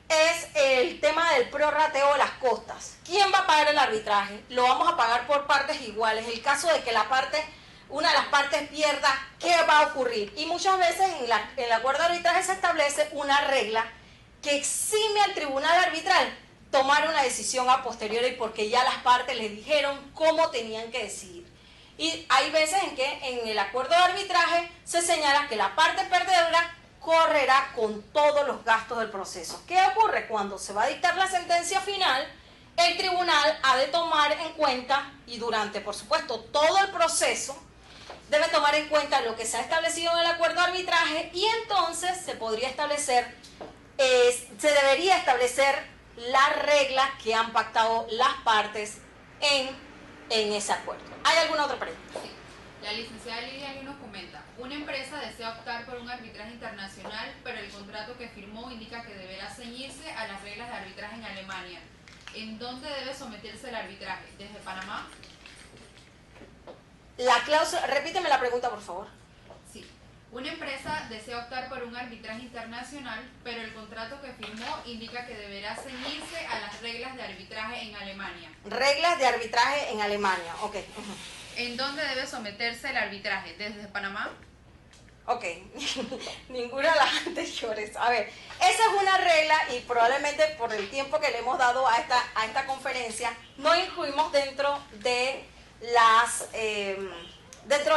es el tema del prorrateo de las costas. ¿Quién va a pagar el arbitraje? Lo vamos a pagar por partes iguales. En el caso de que una de las partes pierda, ¿qué va a ocurrir? Y muchas veces en el acuerdo de arbitraje se establece una regla que exime al tribunal arbitral tomar una decisión a posteriori porque ya las partes les dijeron cómo tenían que decidir. Y hay veces en que en el acuerdo de arbitraje se señala que la parte perdedora correrá con todos los gastos del proceso. ¿Qué ocurre? Cuando se va a dictar la sentencia final, el tribunal ha de tomar en cuenta, y durante, por supuesto, todo el proceso, debe tomar en cuenta lo que se ha establecido en el acuerdo de arbitraje y entonces se debería establecer las reglas que han pactado las partes en ese acuerdo. ¿Hay alguna otra pregunta? Sí. La licenciada Lidia nos comenta, una empresa desea optar por un arbitraje internacional, pero el contrato que firmó indica que deberá ceñirse a las reglas de arbitraje en Alemania. ¿En dónde debe someterse el arbitraje? ¿Desde Panamá? La cláusula, repíteme la pregunta, por favor. Sí. Una empresa desea optar por un arbitraje internacional, pero el contrato que firmó indica que deberá ceñirse a las reglas de arbitraje en Alemania. Reglas de arbitraje en Alemania, ok. ¿En dónde debe someterse el arbitraje? ¿Desde Panamá? Ok, ninguna de las anteriores. A ver, esa es una regla y probablemente por el tiempo que le hemos dado a esta conferencia, no incluimos dentro de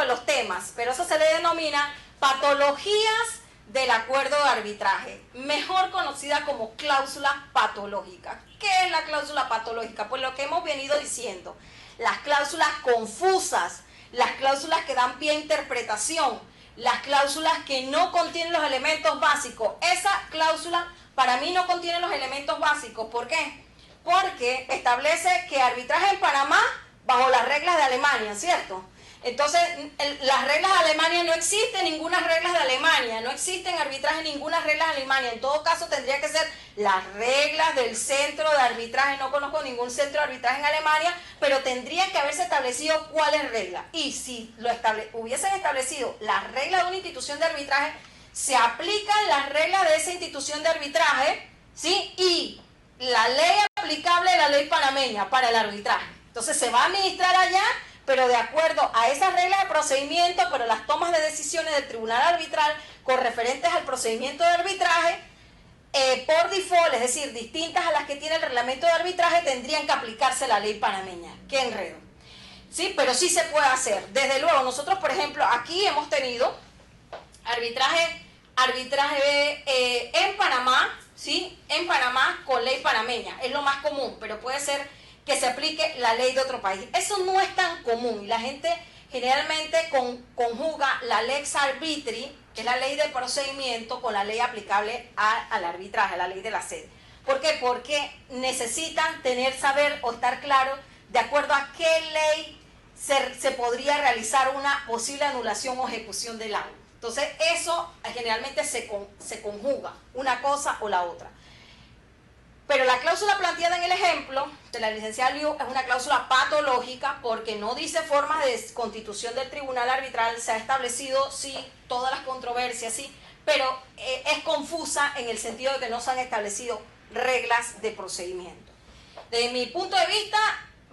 los temas, pero eso se le denomina patologías del acuerdo de arbitraje, mejor conocida como cláusula patológica. ¿Qué es la cláusula patológica? Pues lo que hemos venido diciendo, las cláusulas confusas, las cláusulas que dan pie a interpretación, las cláusulas que no contienen los elementos básicos. Esa cláusula para mí no contiene los elementos básicos. ¿Por qué? Porque establece que arbitraje en Panamá bajo las reglas de Alemania, ¿cierto? Entonces, las reglas de Alemania no existen, ninguna reglas de Alemania, no existen arbitraje, ninguna reglas de Alemania. En todo caso, tendría que ser las reglas del centro de arbitraje. No conozco ningún centro de arbitraje en Alemania, pero tendrían que haberse establecido cuáles reglas. Y si hubiesen establecido las reglas de una institución de arbitraje, se aplican las reglas de esa institución de arbitraje, ¿sí? Y la ley aplicable es la ley panameña para el arbitraje. Entonces, se va a administrar allá, pero de acuerdo a esas reglas de procedimiento, pero las tomas de decisiones del tribunal arbitral con referentes al procedimiento de arbitraje, por default, es decir, distintas a las que tiene el reglamento de arbitraje, tendrían que aplicarse la ley panameña. ¡Qué enredo! Sí, pero sí se puede hacer. Desde luego, nosotros, por ejemplo, aquí hemos tenido arbitraje en Panamá, ¿sí? En Panamá con ley panameña. Es lo más común, pero puede ser que se aplique la ley de otro país. Eso no es tan común y la gente generalmente conjuga la lex arbitri, que es la ley de procedimiento, con la ley aplicable al arbitraje, a la ley de la sede. ¿Por qué? Porque necesitan saber o estar claros de acuerdo a qué ley se podría realizar una posible anulación o ejecución del auto. Entonces, eso generalmente se conjuga, una cosa o la otra. Pero la cláusula planteada en el ejemplo de la licenciada Liu es una cláusula patológica porque no dice formas de constitución del tribunal arbitral, se ha establecido, sí, todas las controversias, sí, pero es confusa en el sentido de que no se han establecido reglas de procedimiento. Desde mi punto de vista,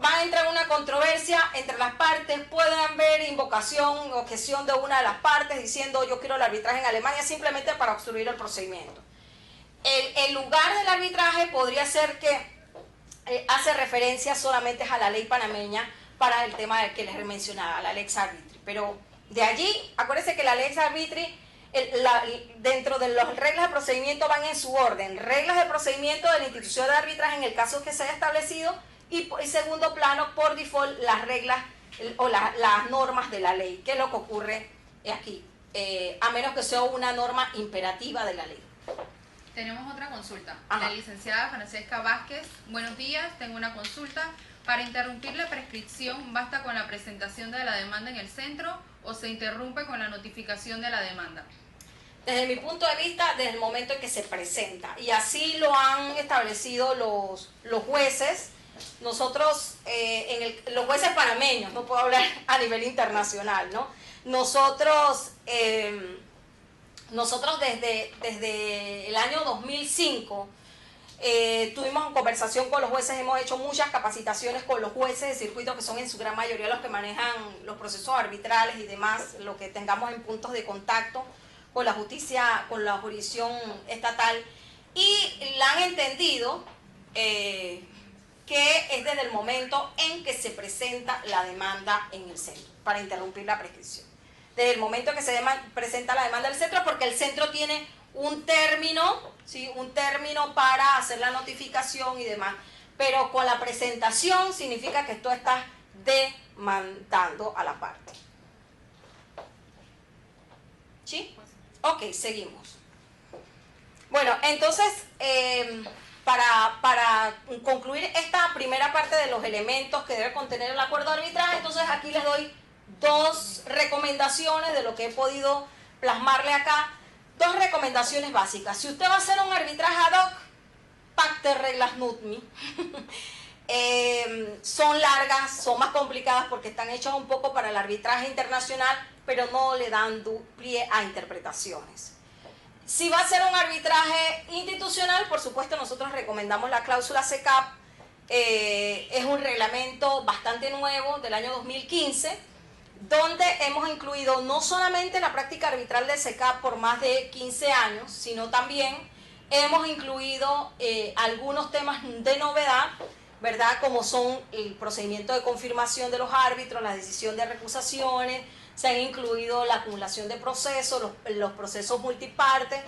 va a entrar una controversia entre las partes, pueden haber invocación, objeción de una de las partes diciendo yo quiero el arbitraje en Alemania simplemente para obstruir el procedimiento. El lugar del arbitraje podría ser que hace referencia solamente a la ley panameña para el tema del que les mencionaba, la lex arbitri. Pero de allí, acuérdense que la lex arbitri, dentro de las reglas de procedimiento van en su orden. Reglas de procedimiento de la institución de arbitraje en el caso que se haya establecido y segundo plano, por default, las reglas o las normas de la ley, que es lo que ocurre aquí, a menos que sea una norma imperativa de la ley. Tenemos otra consulta. Ajá. La licenciada Francesca Vázquez, buenos días, tengo una consulta. Para interrumpir la prescripción, ¿basta con la presentación de la demanda en el centro o se interrumpe con la notificación de la demanda? Desde mi punto de vista, desde el momento en que se presenta, y así lo han establecido los jueces nosotros, los jueces panameños, no puedo hablar a nivel internacional, ¿no? Nosotros desde el año 2005 tuvimos conversación con los jueces, hemos hecho muchas capacitaciones con los jueces de circuito, que son en su gran mayoría los que manejan los procesos arbitrales y demás, lo que tengamos en puntos de contacto con la justicia, con la jurisdicción estatal, y la han entendido que es desde el momento en que se presenta la demanda en el centro, para interrumpir la prescripción. Desde el momento que se presenta la demanda del centro, porque el centro tiene un término, ¿sí? Un término para hacer la notificación y demás. Pero con la presentación significa que tú estás demandando a la parte. ¿Sí? Ok, seguimos. Bueno, entonces, para concluir esta primera parte de los elementos que debe contener el acuerdo de arbitraje, entonces aquí les doy dos recomendaciones de lo que he podido plasmarle acá. Dos recomendaciones básicas. Si usted va a hacer un arbitraje ad hoc, pacte reglas NUTMI. Son largas, son más complicadas porque están hechas un poco para el arbitraje internacional, pero no le dan pie a interpretaciones. Si va a ser un arbitraje institucional, por supuesto nosotros recomendamos la cláusula CECAP. Es un reglamento bastante nuevo del año 2015, donde hemos incluido no solamente la práctica arbitral del CECAP por más de 15 años, sino también hemos incluido algunos temas de novedad, ¿verdad? Como son el procedimiento de confirmación de los árbitros, la decisión de recusaciones, se han incluido la acumulación de procesos, los procesos multipartes,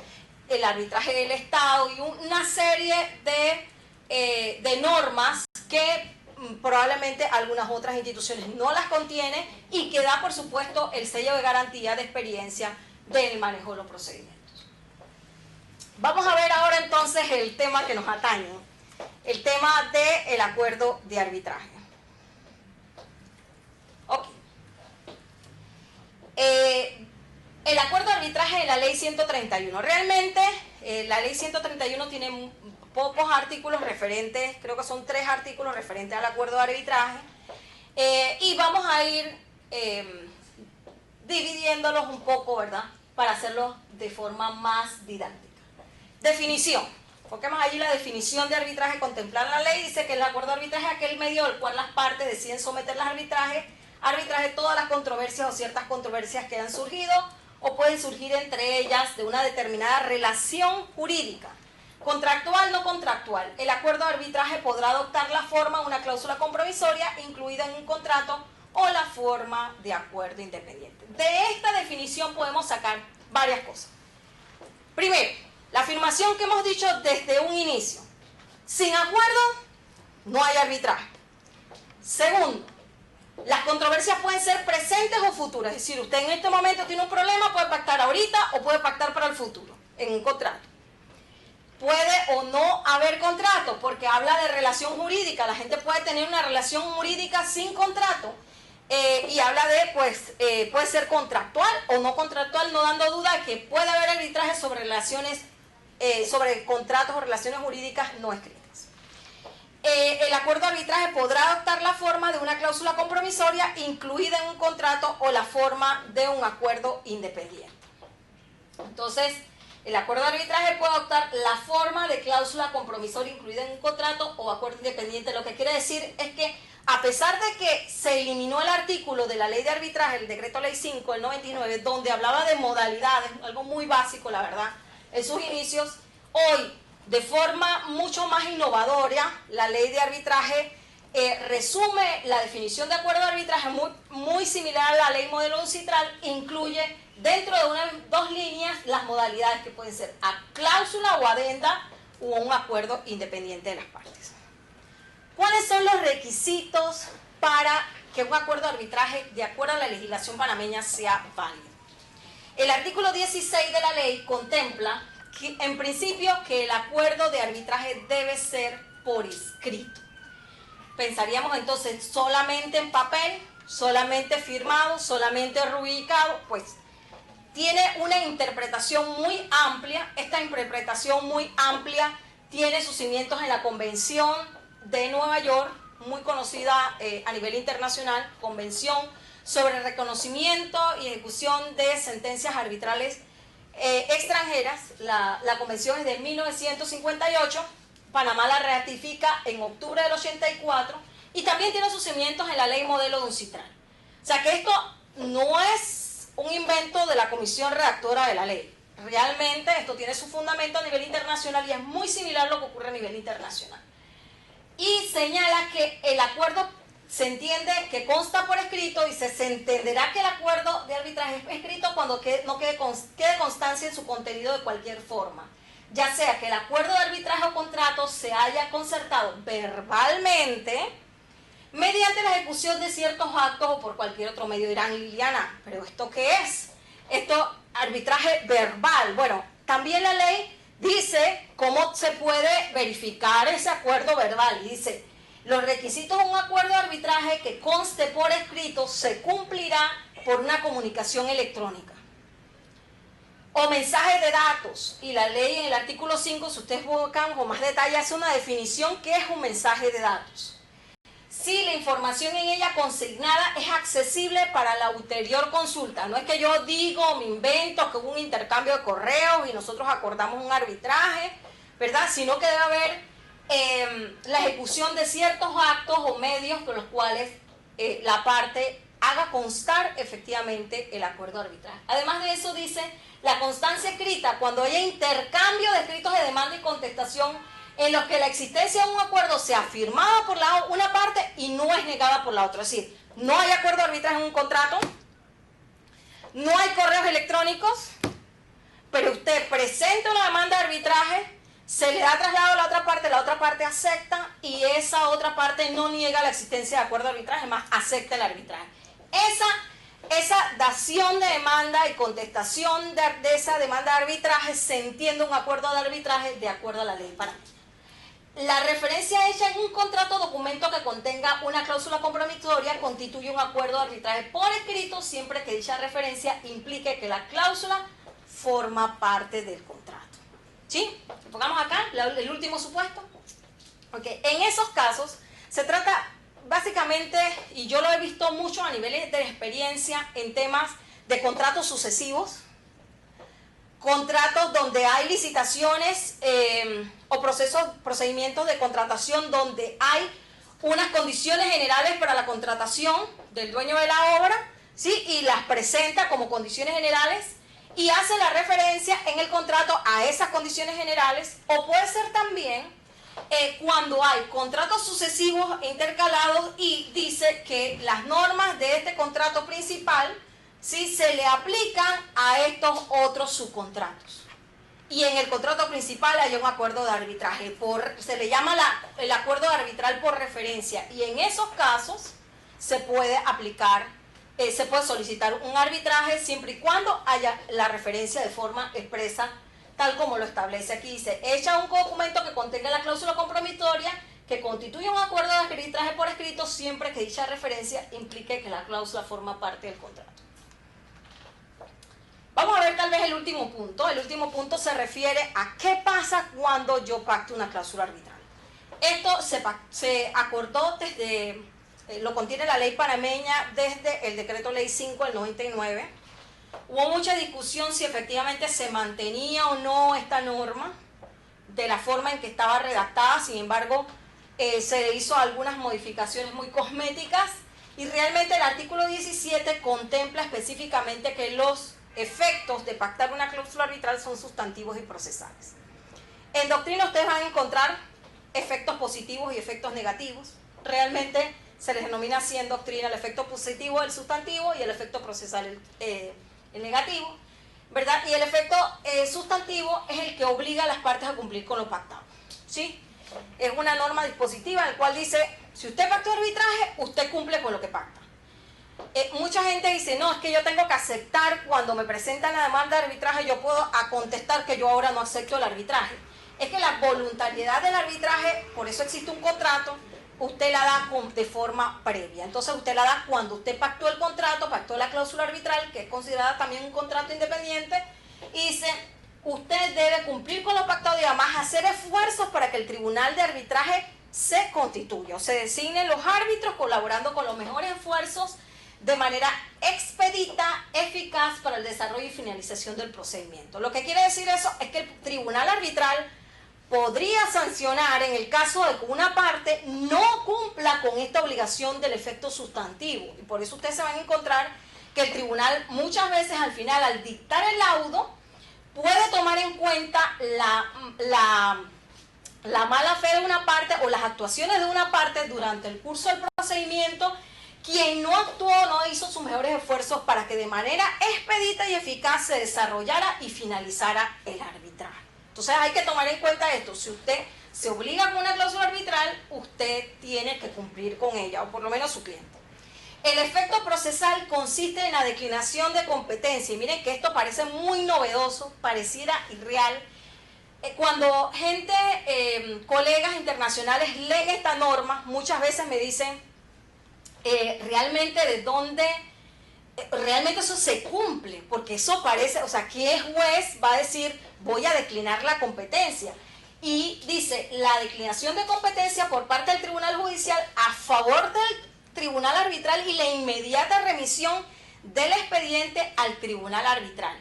el arbitraje del Estado y una serie de normas que probablemente algunas otras instituciones no las contienen y que da, por supuesto, el sello de garantía de experiencia del manejo de los procedimientos. Vamos a ver ahora entonces el tema que nos atañe, el tema del acuerdo de arbitraje. Ok. El acuerdo de arbitraje de la ley 131. Realmente la ley 131 tiene pocos artículos referentes, creo que son 3 artículos referentes al acuerdo de arbitraje, y vamos a ir dividiéndolos un poco, ¿verdad?, para hacerlo de forma más didáctica. Definición. Enfoquemos allí la definición de arbitraje contemplada en la ley. Dice que el acuerdo de arbitraje es aquel medio del cual las partes deciden someter las arbitraje todas las controversias o ciertas controversias que han surgido o pueden surgir entre ellas de una determinada relación jurídica, contractual, no contractual. El acuerdo de arbitraje podrá adoptar la forma de una cláusula compromisoria incluida en un contrato o la forma de acuerdo independiente. De esta definición podemos sacar varias cosas. Primero, la afirmación que hemos dicho desde un inicio: sin acuerdo no hay arbitraje. Segundo, las controversias pueden ser presentes o futuras, es decir, usted en este momento tiene un problema, puede pactar ahorita o puede pactar para el futuro en un contrato. Puede o no haber contrato, porque habla de relación jurídica. La gente puede tener una relación jurídica sin contrato, y habla de, pues, puede ser contractual o no contractual, no dando duda de que puede haber arbitraje sobre relaciones, sobre contratos o relaciones jurídicas no escritas. El acuerdo de arbitraje podrá adoptar la forma de una cláusula compromisoria incluida en un contrato o la forma de un acuerdo independiente. Entonces, el acuerdo de arbitraje puede adoptar la forma de cláusula compromisoria incluida en un contrato o acuerdo independiente. Lo que quiere decir es que, a pesar de que se eliminó el artículo de la ley de arbitraje, el decreto ley 5 del 99, donde hablaba de modalidades, algo muy básico, la verdad, en sus inicios, hoy, de forma mucho más innovadora, la ley de arbitraje resume la definición de acuerdo de arbitraje muy similar a la ley modelo UNCITRAL, incluye dentro de dos líneas las modalidades que pueden ser a cláusula o adenda o un acuerdo independiente de las partes. ¿Cuáles son los requisitos para que un acuerdo de arbitraje, de acuerdo a la legislación panameña, sea válido? El artículo 16 de la ley contempla que, en principio, que el acuerdo de arbitraje debe ser por escrito. Pensaríamos entonces solamente en papel, solamente firmado, solamente rubricado. Pues tiene una interpretación muy amplia. Esta interpretación muy amplia tiene sus cimientos en la Convención de Nueva York, muy conocida a nivel internacional, Convención sobre el reconocimiento y ejecución de sentencias arbitrales extranjeras. La convención es de 1958, Panamá la ratifica en octubre del 84 y también tiene sus cimientos en la ley modelo de UNCITRAL. O sea que esto no es un invento de la comisión redactora de la ley. Realmente esto tiene su fundamento a nivel internacional y es muy similar a lo que ocurre a nivel internacional. Y señala que el acuerdo se entiende que consta por escrito y se entenderá que el acuerdo de arbitraje es escrito cuando no quede constancia en su contenido de cualquier forma. Ya sea que el acuerdo de arbitraje o contrato se haya concertado verbalmente mediante la ejecución de ciertos actos o por cualquier otro medio. Dirán, Liliana, ¿pero esto qué es? Esto, arbitraje verbal. Bueno, también la ley dice cómo se puede verificar ese acuerdo verbal. Y dice, los requisitos de un acuerdo de arbitraje que conste por escrito se cumplirá por una comunicación electrónica o mensajes de datos. Y la ley en el artículo 5, si ustedes buscan con más detalle, hace una definición que es un mensaje de datos. Si la información en ella consignada es accesible para la ulterior consulta. No es que yo digo, me invento que hubo un intercambio de correos y nosotros acordamos un arbitraje, ¿verdad? Sino que debe haber la ejecución de ciertos actos o medios con los cuales la parte haga constar efectivamente el acuerdo de arbitraje. Además de eso dice, la constancia escrita, cuando haya intercambio de escritos de demanda y contestación en los que la existencia de un acuerdo sea firmada por una parte y no es negada por la otra. Es decir, no hay acuerdo de arbitraje en un contrato, no hay correos electrónicos, pero usted presenta una demanda de arbitraje, se le da traslado a la otra parte acepta y esa otra parte no niega la existencia de acuerdo de arbitraje, más acepta el arbitraje. Esa dación de demanda y contestación de esa demanda de arbitraje se entiende un acuerdo de arbitraje de acuerdo a la ley panameña. La referencia hecha en un contrato o documento que contenga una cláusula comprometoria constituye un acuerdo de arbitraje por escrito siempre que dicha referencia implique que la cláusula forma parte del contrato. ¿Sí? Pongamos acá el último supuesto. Okay. En esos casos se trata básicamente, y yo lo he visto mucho a niveles de experiencia en temas de contratos sucesivos, contratos donde hay licitaciones o procedimientos de contratación donde hay unas condiciones generales para la contratación del dueño de la obra, ¿sí? Y las presenta como condiciones generales y hace la referencia en el contrato a esas condiciones generales, o puede ser también cuando hay contratos sucesivos e intercalados y dice que las normas de este contrato principal, ¿sí?, se le aplican a estos otros subcontratos. Y en el contrato principal hay un acuerdo de arbitraje, se le llama el acuerdo de arbitral por referencia, y en esos casos se puede aplicar, se puede solicitar un arbitraje siempre y cuando haya la referencia de forma expresa, tal como lo establece aquí. Dice, echa un documento que contenga la cláusula comprometoria que constituye un acuerdo de arbitraje por escrito siempre que dicha referencia implique que la cláusula forma parte del contrato. Vamos a ver tal vez el último punto. El último punto se refiere a qué pasa cuando yo pacto una cláusula arbitral. Esto se acordó desde, lo contiene la ley panameña desde el decreto ley 5 del 99. Hubo mucha discusión si efectivamente se mantenía o no esta norma de la forma en que estaba redactada. Sin embargo, se hizo algunas modificaciones muy cosméticas y realmente el artículo 17 contempla específicamente que los efectos de pactar una cláusula arbitral son sustantivos y procesales. En doctrina ustedes van a encontrar efectos positivos y efectos negativos. Realmente se les denomina así en doctrina el efecto positivo del sustantivo y el efecto procesal el negativo, ¿verdad? Y el efecto sustantivo es el que obliga a las partes a cumplir con lo pactado, ¿sí? Es una norma dispositiva en la cual dice, si usted pactó arbitraje, usted cumple con lo que pacta. Mucha gente dice, no, es que yo tengo que aceptar cuando me presentan la demanda de arbitraje, yo puedo contestar que yo ahora no acepto el arbitraje. Es que la voluntariedad del arbitraje, por eso existe un contrato, usted la da de forma previa. Entonces usted la da cuando usted pactó el contrato, pactó la cláusula arbitral, que es considerada también un contrato independiente, y dice, usted debe cumplir con lo pactado y además hacer esfuerzos para que el tribunal de arbitraje se constituya o se designen los árbitros colaborando con los mejores esfuerzos de manera expedita, eficaz para el desarrollo y finalización del procedimiento. Lo que quiere decir eso es que el tribunal arbitral podría sancionar en el caso de que una parte no cumpla con esta obligación del efecto sustantivo. Y por eso ustedes se van a encontrar que el tribunal muchas veces al final, al dictar el laudo, puede tomar en cuenta la mala fe de una parte o las actuaciones de una parte durante el curso del procedimiento, quien no actuó, no hizo sus mejores esfuerzos para que de manera expedita y eficaz se desarrollara y finalizara el arbitraje. Entonces hay que tomar en cuenta esto. Si usted se obliga con una cláusula arbitral, usted tiene que cumplir con ella, o por lo menos su cliente. El efecto procesal consiste en la declinación de competencia. Y miren que esto parece muy novedoso, pareciera irreal. Cuando gente, colegas internacionales leen esta norma, muchas veces me dicen realmente de dónde, realmente eso se cumple, porque eso parece, o sea, ¿qué juez va a decir voy a declinar la competencia? Y dice, la declinación de competencia por parte del Tribunal Judicial a favor del Tribunal Arbitral y la inmediata remisión del expediente al Tribunal Arbitral.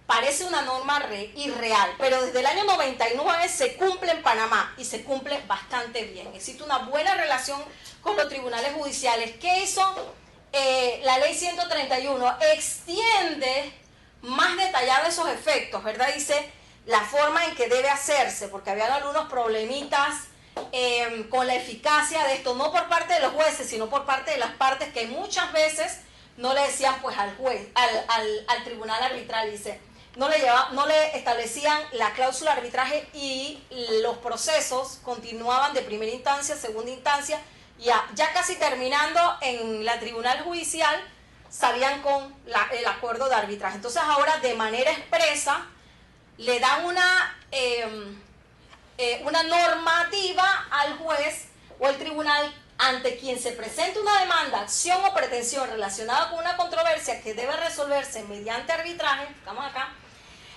Parece una norma irreal, pero desde el año 99 se cumple en Panamá y se cumple bastante bien. Existe una buena relación con los tribunales judiciales. ¿Qué hizo la ley 131? Extiende más detallado esos efectos, ¿verdad? Dice la forma en que debe hacerse, porque habían algunos problemitas con la eficacia de esto, no por parte de los jueces, sino por parte de las partes que muchas veces no le decían pues al juez, al tribunal arbitral, dice, no le establecían la cláusula de arbitraje y los procesos continuaban de primera instancia, segunda instancia, ya casi terminando en la tribunal judicial, salían con el acuerdo de arbitraje. Entonces ahora de manera expresa le dan una normativa al juez o el tribunal ante quien se presente una demanda, acción o pretensión relacionada con una controversia que debe resolverse mediante arbitraje, estamos acá,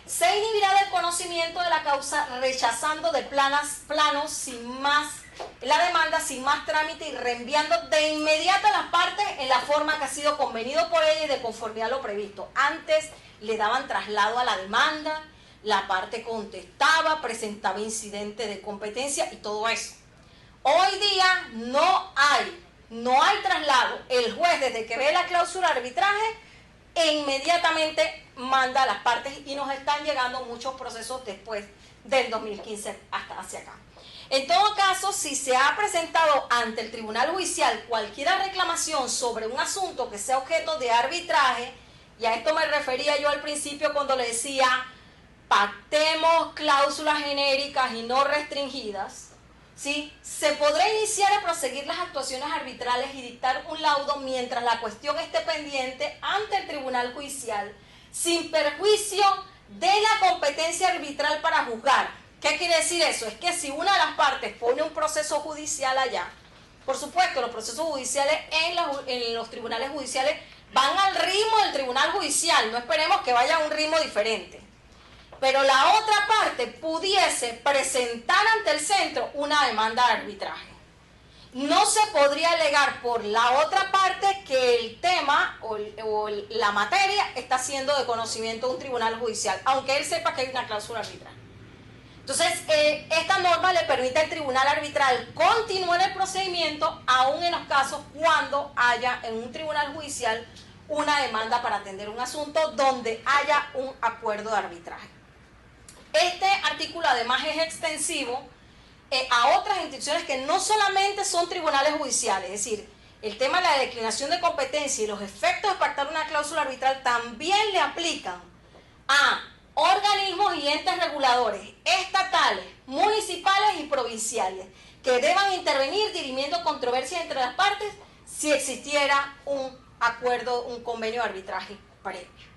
se inhibirá del conocimiento de la causa rechazando de planos sin más la demanda, sin más trámite y reenviando de inmediato a las partes en la forma que ha sido convenido por ella y de conformidad a lo previsto. Antes le daban traslado a la demanda, la parte contestaba, presentaba incidente de competencia y todo eso. Hoy día no hay traslado. El juez, desde que ve la cláusula de arbitraje, inmediatamente manda a las partes y nos están llegando muchos procesos después del 2015 hasta hacia acá. En todo caso, si se ha presentado ante el Tribunal Judicial cualquier reclamación sobre un asunto que sea objeto de arbitraje, y a esto me refería yo al principio cuando le decía, pactemos cláusulas genéricas y no restringidas, ¿sí? Se podrá iniciar a proseguir las actuaciones arbitrales y dictar un laudo mientras la cuestión esté pendiente ante el Tribunal Judicial, sin perjuicio de la competencia arbitral para juzgar. ¿Qué quiere decir eso? Es que si una de las partes pone un proceso judicial allá, por supuesto, los procesos judiciales en los tribunales judiciales van al ritmo del tribunal judicial, no esperemos que vaya a un ritmo diferente. Pero la otra parte pudiese presentar ante el centro una demanda de arbitraje. No se podría alegar por la otra parte que el tema o la materia está siendo de conocimiento de un tribunal judicial, aunque él sepa que hay una cláusula arbitral. Entonces, esta norma le permite al tribunal arbitral continuar el procedimiento, aún en los casos cuando haya en un tribunal judicial una demanda para atender un asunto donde haya un acuerdo de arbitraje. Este artículo además es extensivo a otras instituciones que no solamente son tribunales judiciales, es decir, el tema de la declinación de competencia y los efectos de pactar una cláusula arbitral también le aplican a organismos y entes reguladores estatales, municipales y provinciales que deban intervenir dirimiendo controversias entre las partes si existiera un acuerdo, un convenio de arbitraje previo.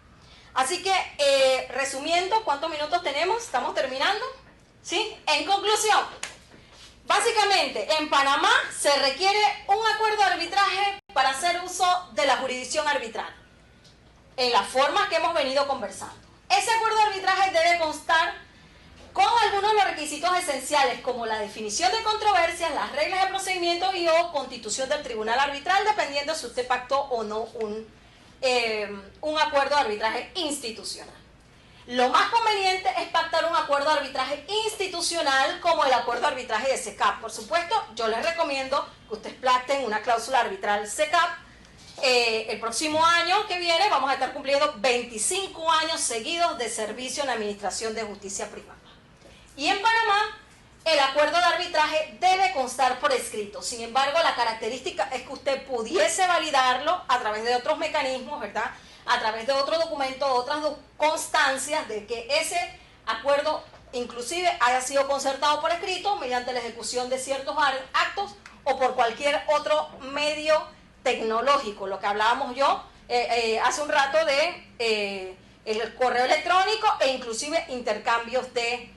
Así que, resumiendo, ¿cuántos minutos tenemos? ¿Estamos terminando? ¿Sí? En conclusión, básicamente, en Panamá se requiere un acuerdo de arbitraje para hacer uso de la jurisdicción arbitral, en la forma que hemos venido conversando. Ese acuerdo de arbitraje debe constar con algunos de los requisitos esenciales como la definición de controversias, las reglas de procedimiento y o constitución del tribunal arbitral, dependiendo si usted pactó o no un acuerdo de arbitraje institucional. Lo más conveniente es pactar un acuerdo de arbitraje institucional como el acuerdo de arbitraje de SECAP. Por supuesto, yo les recomiendo que ustedes pacten una cláusula arbitral SECAP. El próximo año que viene vamos a estar cumpliendo 25 años seguidos de servicio en la Administración de Justicia Privada. Y en Panamá, el acuerdo de arbitraje debe constar por escrito. Sin embargo, la característica es que usted pudiese validarlo a través de otros mecanismos, ¿verdad?, a través de otro documento, otras constancias de que ese acuerdo inclusive haya sido concertado por escrito mediante la ejecución de ciertos actos o por cualquier otro medio tecnológico, lo que hablábamos yo hace un rato de el correo electrónico e inclusive intercambios de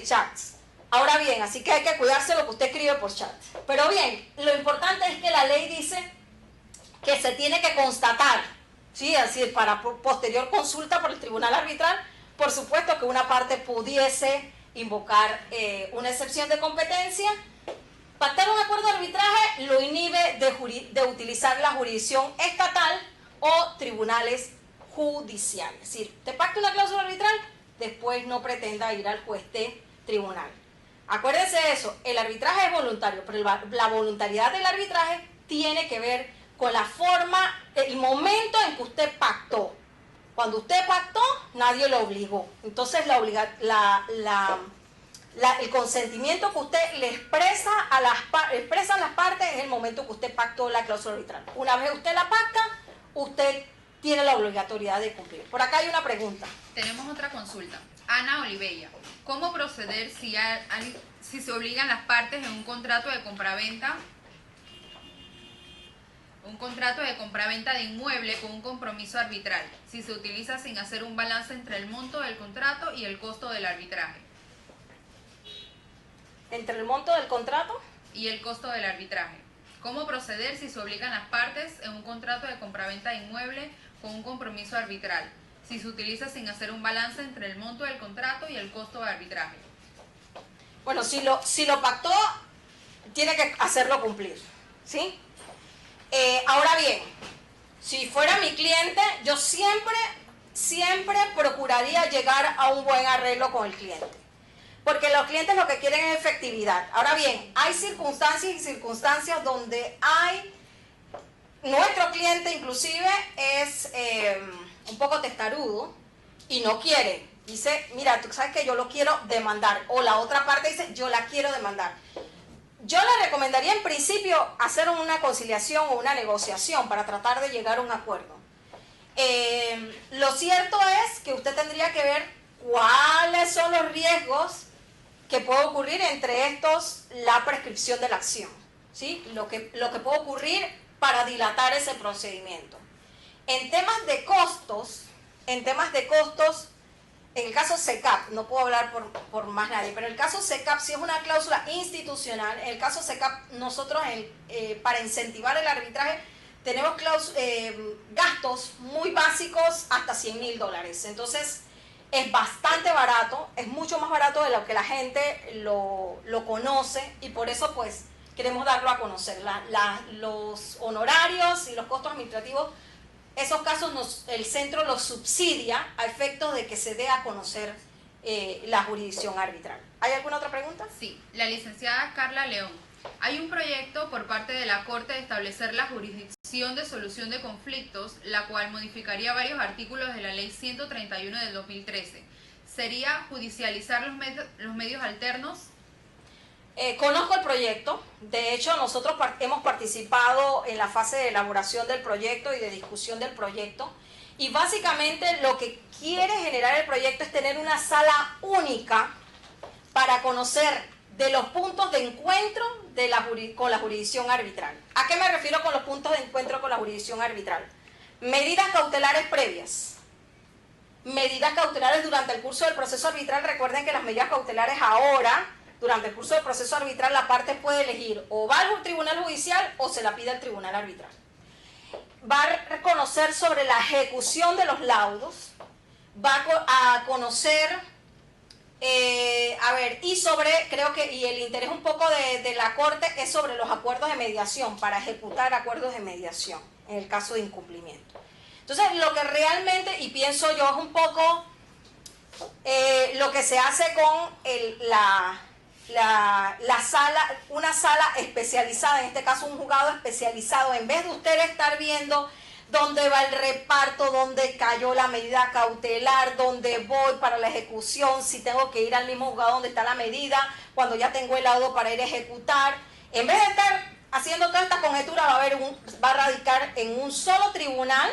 chats. Ahora bien, así que hay que cuidarse lo que usted escribe por chat. Pero bien, lo importante es que la ley dice que se tiene que constatar, ¿sí? Es decir, para posterior consulta por el tribunal arbitral, por supuesto que una parte pudiese invocar una excepción de competencia. Pactar un acuerdo de arbitraje lo inhibe de utilizar la jurisdicción estatal o tribunales judiciales. Es decir, te pacta una cláusula arbitral, después no pretenda ir al juez de tribunal. Acuérdense de eso, el arbitraje es voluntario, pero la voluntariedad del arbitraje tiene que ver con la forma, el momento en que usted pactó. Cuando usted pactó, nadie lo obligó. Entonces el consentimiento que usted le expresa expresan las partes es el momento que usted pactó la cláusula arbitral. Una vez usted la pacta, usted tiene la obligatoriedad de cumplir. Por acá hay una pregunta. Tenemos otra consulta. Ana Olivella, ¿cómo proceder si se obligan las partes en un contrato de compraventa? Un contrato de compraventa de inmueble con un compromiso arbitral, si se utiliza sin hacer un balance entre el monto del contrato y el costo del arbitraje. ¿Entre el monto del contrato? Y el costo del arbitraje. ¿Cómo proceder si se obligan las partes en un contrato de compraventa de inmueble con un compromiso arbitral, si se utiliza sin hacer un balance entre el monto del contrato y el costo de arbitraje? Bueno, si lo pactó, tiene que hacerlo cumplir, ¿sí? Ahora bien, si fuera mi cliente, yo siempre procuraría llegar a un buen arreglo con el cliente. Porque los clientes lo que quieren es efectividad. Ahora bien, hay circunstancias y circunstancias donde nuestro cliente inclusive es un poco testarudo y no quiere. Dice, mira, tú sabes que yo lo quiero demandar. O la otra parte dice, yo la quiero demandar. Yo le recomendaría en principio hacer una conciliación o una negociación para tratar de llegar a un acuerdo. Lo cierto es que usted tendría que ver cuáles son los riesgos que puede ocurrir, entre estos la prescripción de la acción, ¿sí? Lo que puede ocurrir para dilatar ese procedimiento. En temas de costos, en el caso SECAP, no puedo hablar por más nadie, pero en el caso SECAP, si es una cláusula institucional, en el caso SECAP, nosotros para incentivar el arbitraje tenemos gastos muy básicos hasta $100.000. Entonces, es bastante barato, es mucho más barato de lo que la gente lo conoce y por eso pues queremos darlo a conocer. Los honorarios y los costos administrativos, esos casos el centro los subsidia a efectos de que se dé a conocer la jurisdicción arbitral. ¿Hay alguna otra pregunta? Sí, la licenciada Carla León. Hay un proyecto por parte de la Corte de establecer la jurisdicción de solución de conflictos, la cual modificaría varios artículos de la Ley 131 del 2013. ¿Sería judicializar los medios alternos? Conozco el proyecto. De hecho, nosotros hemos participado en la fase de elaboración del proyecto y de discusión del proyecto. Y básicamente lo que quiere generar el proyecto es tener una sala única para conocer de los puntos de encuentro con la jurisdicción arbitral. ¿A qué me refiero con los puntos de encuentro con la jurisdicción arbitral? Medidas cautelares previas. Medidas cautelares durante el curso del proceso arbitral. Recuerden que las medidas cautelares ahora, durante el curso del proceso arbitral, la parte puede elegir o va al tribunal judicial o se la pide al tribunal arbitral. Va a conocer sobre la ejecución de los laudos, va a conocer A ver, creo que, y el interés un poco de la Corte es sobre los acuerdos de mediación, para ejecutar acuerdos de mediación, en el caso de incumplimiento. Entonces, lo que realmente, y pienso yo, es un poco lo que se hace con una sala especializada, en este caso un juzgado especializado, en vez de usted estar viendo dónde va el reparto, dónde cayó la medida cautelar, dónde voy para la ejecución, si tengo que ir al mismo juzgado donde está la medida, cuando ya tengo el laudo para ir a ejecutar. En vez de estar haciendo toda esta conjetura, va a radicar en un solo tribunal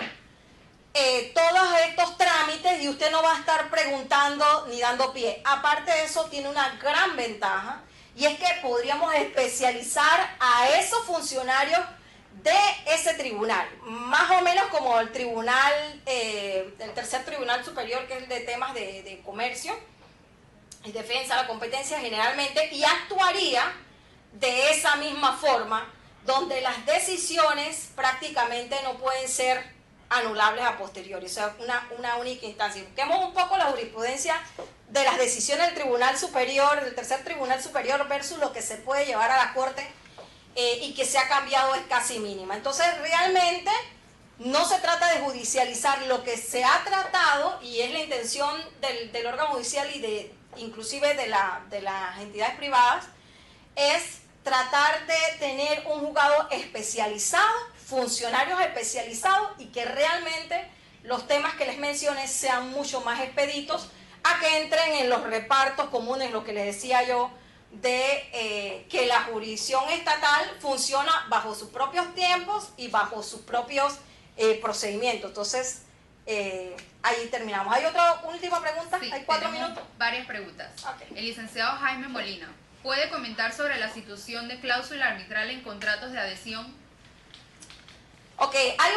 todos estos trámites y usted no va a estar preguntando ni dando pie. Aparte de eso, tiene una gran ventaja, y es que podríamos especializar a esos funcionarios de ese tribunal, más o menos como el tribunal, el tercer tribunal superior, que es el de temas de comercio y defensa de la competencia generalmente, y actuaría de esa misma forma, donde las decisiones prácticamente no pueden ser anulables a posteriori, o sea, una única instancia. Busquemos un poco la jurisprudencia de las decisiones del Tribunal Superior, del tercer Tribunal Superior, versus lo que se puede llevar a la Corte, y que se ha cambiado es casi mínima. Entonces, realmente no se trata de judicializar. Lo que se ha tratado, y es la intención del órgano judicial y inclusive de las entidades privadas, es tratar de tener un juzgado especializado, funcionarios especializados, y que realmente los temas que les mencioné sean mucho más expeditos, a que entren en los repartos comunes, lo que les decía yo, de que la jurisdicción estatal funciona bajo sus propios tiempos y bajo sus propios procedimientos. Entonces, ahí terminamos. ¿Hay otra última pregunta? Sí, ¿Hay 4 minutos? Varias preguntas. Okay. El licenciado Jaime Molina, ¿puede comentar sobre la situación de cláusula arbitral en contratos de adhesión? Ok, hay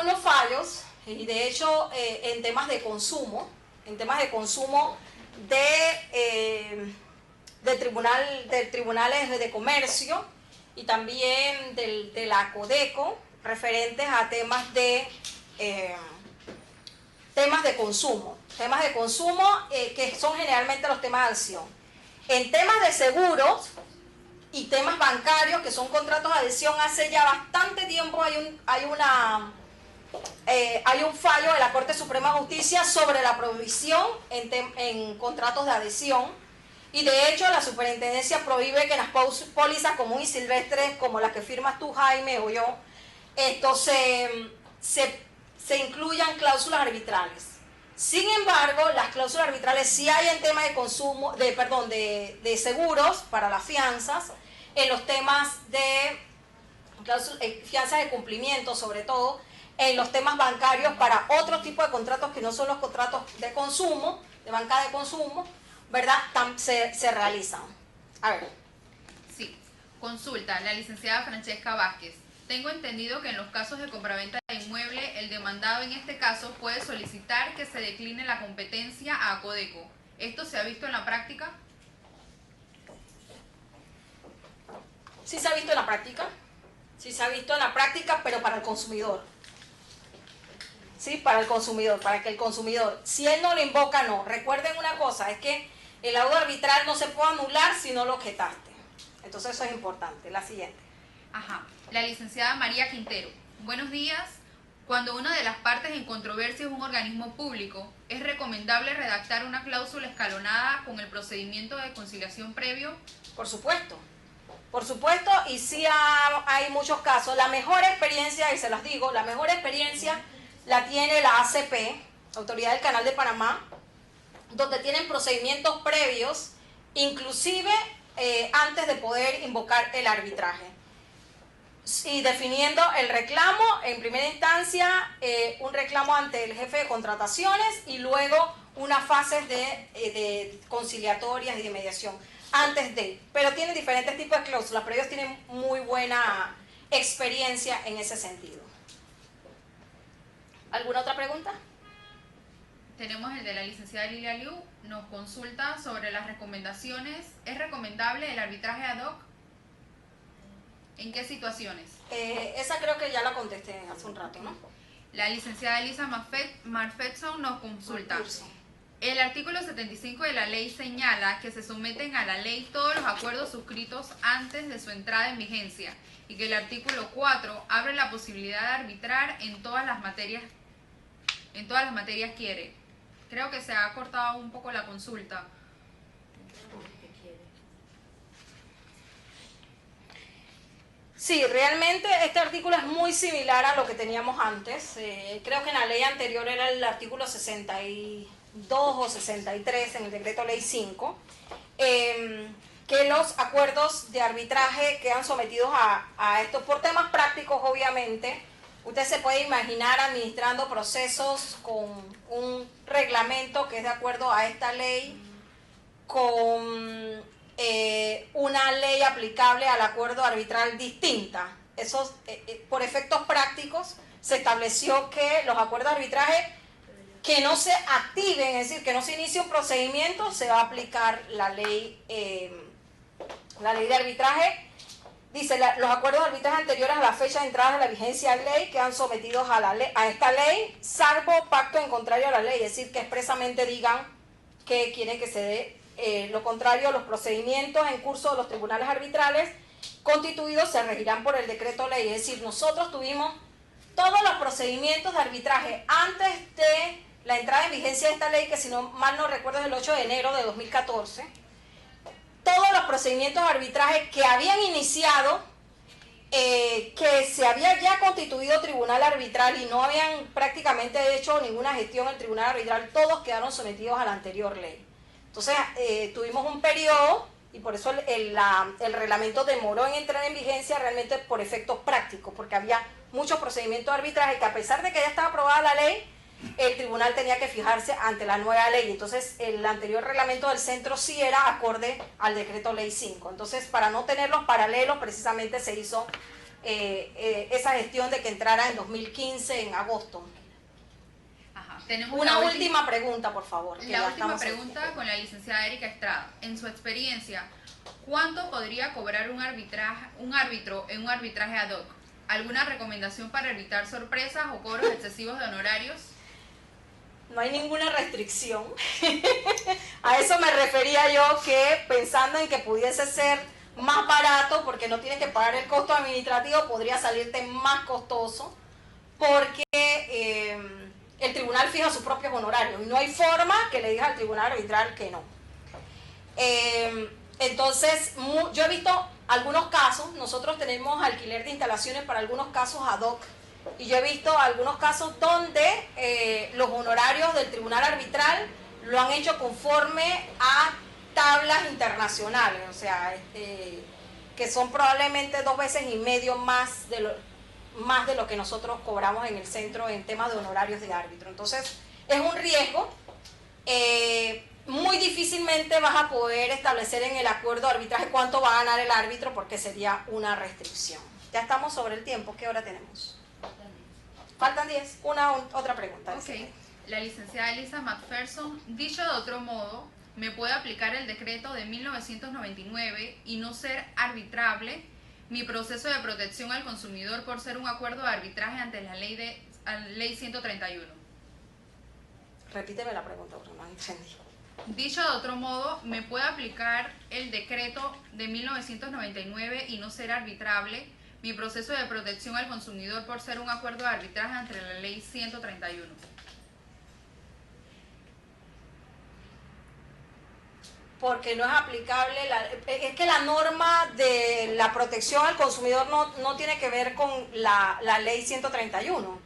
unos fallos, y de hecho en temas de consumo, de tribunales de comercio, y también de la Codeco, referentes a temas de consumo, que son generalmente los temas de adhesión. En temas de seguros y temas bancarios, que son contratos de adhesión, hace ya bastante tiempo hay un fallo de la Corte Suprema de Justicia sobre la prohibición en contratos de adhesión, y de hecho la superintendencia prohíbe que en las pólizas comunes y silvestres, como las que firmas tú, Jaime, o yo, se incluyan cláusulas arbitrales. Sin embargo, las cláusulas arbitrales sí hay en temas de consumo, de seguros para las fianzas, en los temas de fianzas de cumplimiento, sobre todo, en los temas bancarios para otro tipo de contratos que no son los contratos de consumo, de banca de consumo, ¿verdad? Se realizan. A ver. Sí. Consulta, la licenciada Francesca Vázquez. Tengo entendido que en los casos de compraventa de inmueble, el demandado en este caso puede solicitar que se decline la competencia a Codeco. ¿Esto se ha visto en la práctica? Sí se ha visto en la práctica. Sí se ha visto en la práctica, pero para el consumidor. Sí, para el consumidor, para que el consumidor, si él no lo invoca, no. Recuerden una cosa, es que el laudo arbitral no se puede anular si no lo objetaste. Entonces eso es importante. La siguiente. Ajá. La licenciada María Quintero. Buenos días. Cuando una de las partes en controversia es un organismo público, ¿es recomendable redactar una cláusula escalonada con el procedimiento de conciliación previo? Por supuesto, y sí hay muchos casos. La mejor experiencia, y se las digo, la mejor experiencia la tiene la ACP, Autoridad del Canal de Panamá, donde tienen procedimientos previos, inclusive antes de poder invocar el arbitraje. Y definiendo el reclamo, en primera instancia, un reclamo ante el jefe de contrataciones, y luego unas fases de conciliatorias y de mediación antes de. Pero tienen diferentes tipos de cláusulas, pero ellos tienen muy buena experiencia en ese sentido. ¿Alguna otra pregunta? Tenemos el de la licenciada Lilia Liu. Nos consulta sobre las recomendaciones. ¿Es recomendable el arbitraje ad hoc? ¿En qué situaciones? Esa creo que ya la contesté hace un rato, ¿no? La licenciada Elisa Marfetson nos consulta. El artículo 75 de la ley señala que se someten a la ley todos los acuerdos suscritos antes de su entrada en vigencia y que el artículo 4 abre la posibilidad de arbitrar en todas las materias quiere. Creo que se ha cortado un poco la consulta. Sí, realmente este artículo es muy similar a lo que teníamos antes. Creo que en la ley anterior era el artículo 62 o 63 en el decreto ley 5, que los acuerdos de arbitraje quedan sometidos a esto por temas prácticos, obviamente. Usted se puede imaginar administrando procesos con un reglamento que es de acuerdo a esta ley, con una ley aplicable al acuerdo arbitral distinta. Eso, por efectos prácticos, se estableció que los acuerdos de arbitraje que no se activen, es decir, que no se inicie un procedimiento, se va a aplicar la ley de arbitraje. Dice, los acuerdos de arbitraje anteriores a la fecha de entrada de la vigencia de ley quedan sometidos a esta ley, salvo pacto en contrario a la ley, es decir, que expresamente digan que quieren que se dé lo contrario. Los procedimientos en curso de los tribunales arbitrales constituidos se regirán por el decreto ley, es decir, nosotros tuvimos todos los procedimientos de arbitraje antes de la entrada en vigencia de esta ley, que si no mal no recuerdo es el 8 de enero de 2014, todos los procedimientos de arbitraje que habían iniciado, que se había ya constituido tribunal arbitral y no habían prácticamente hecho ninguna gestión en el tribunal arbitral, todos quedaron sometidos a la anterior ley. Entonces tuvimos un periodo y por eso el reglamento demoró en entrar en vigencia realmente por efectos prácticos, porque había muchos procedimientos de arbitraje que a pesar de que ya estaba aprobada la ley, el tribunal tenía que fijarse ante la nueva ley. Entonces el anterior reglamento del centro sí era acorde al decreto ley 5. Entonces, para no tenerlos paralelos, precisamente se hizo esa gestión de que entrara en 2015 en agosto. Tenemos una última pregunta, por favor. La última pregunta con la licenciada Erika Estrada. En su experiencia, ¿cuánto podría cobrar un árbitro en un arbitraje ad hoc? ¿Alguna recomendación para evitar sorpresas o cobros excesivos de honorarios? No hay ninguna restricción. A eso me refería yo, que pensando en que pudiese ser más barato, porque no tienes que pagar el costo administrativo, podría salirte más costoso, porque el tribunal fija sus propios honorarios y no hay forma que le digas al tribunal arbitral que no. Entonces, yo he visto algunos casos, nosotros tenemos alquiler de instalaciones para algunos casos ad hoc, y yo he visto algunos casos donde los honorarios del tribunal arbitral lo han hecho conforme a tablas internacionales, o sea, que son probablemente 2,5 veces más de lo que nosotros cobramos en el centro en temas de honorarios de árbitro. Entonces, es un riesgo. Muy difícilmente vas a poder establecer en el acuerdo de arbitraje cuánto va a ganar el árbitro, porque sería una restricción. Ya estamos sobre el tiempo. ¿Qué hora tenemos? Faltan 10. Otra pregunta. Okay. La licenciada Elisa McPherson, dicho de otro modo, ¿me puede aplicar el decreto de 1999 y no ser arbitrable mi proceso de protección al consumidor por ser un acuerdo de arbitraje ante la ley 131? Repíteme la pregunta, porque no entendí. Dicho de otro modo, ¿me puede aplicar el decreto de 1999 y no ser arbitrable mi proceso de protección al consumidor por ser un acuerdo de arbitraje ante la ley 131? Porque no es aplicable, es que la norma de la protección al consumidor no tiene que ver con la ley 131.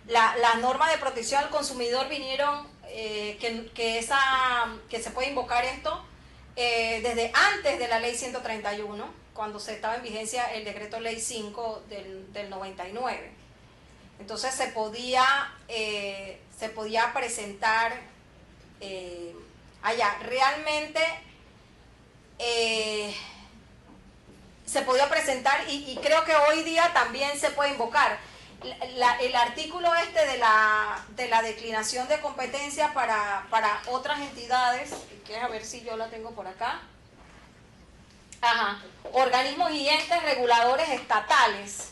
Las normas de protección al consumidor vinieron, que se puede invocar esto desde antes de la ley 131, cuando se estaba en vigencia el decreto ley 5 del 99. Entonces se podía presentar allá. Realmente se podía presentar y creo que hoy día también se puede invocar. El artículo de la declinación de competencia para otras entidades, que a ver si yo la tengo por acá. Ajá. Organismos y entes reguladores estatales.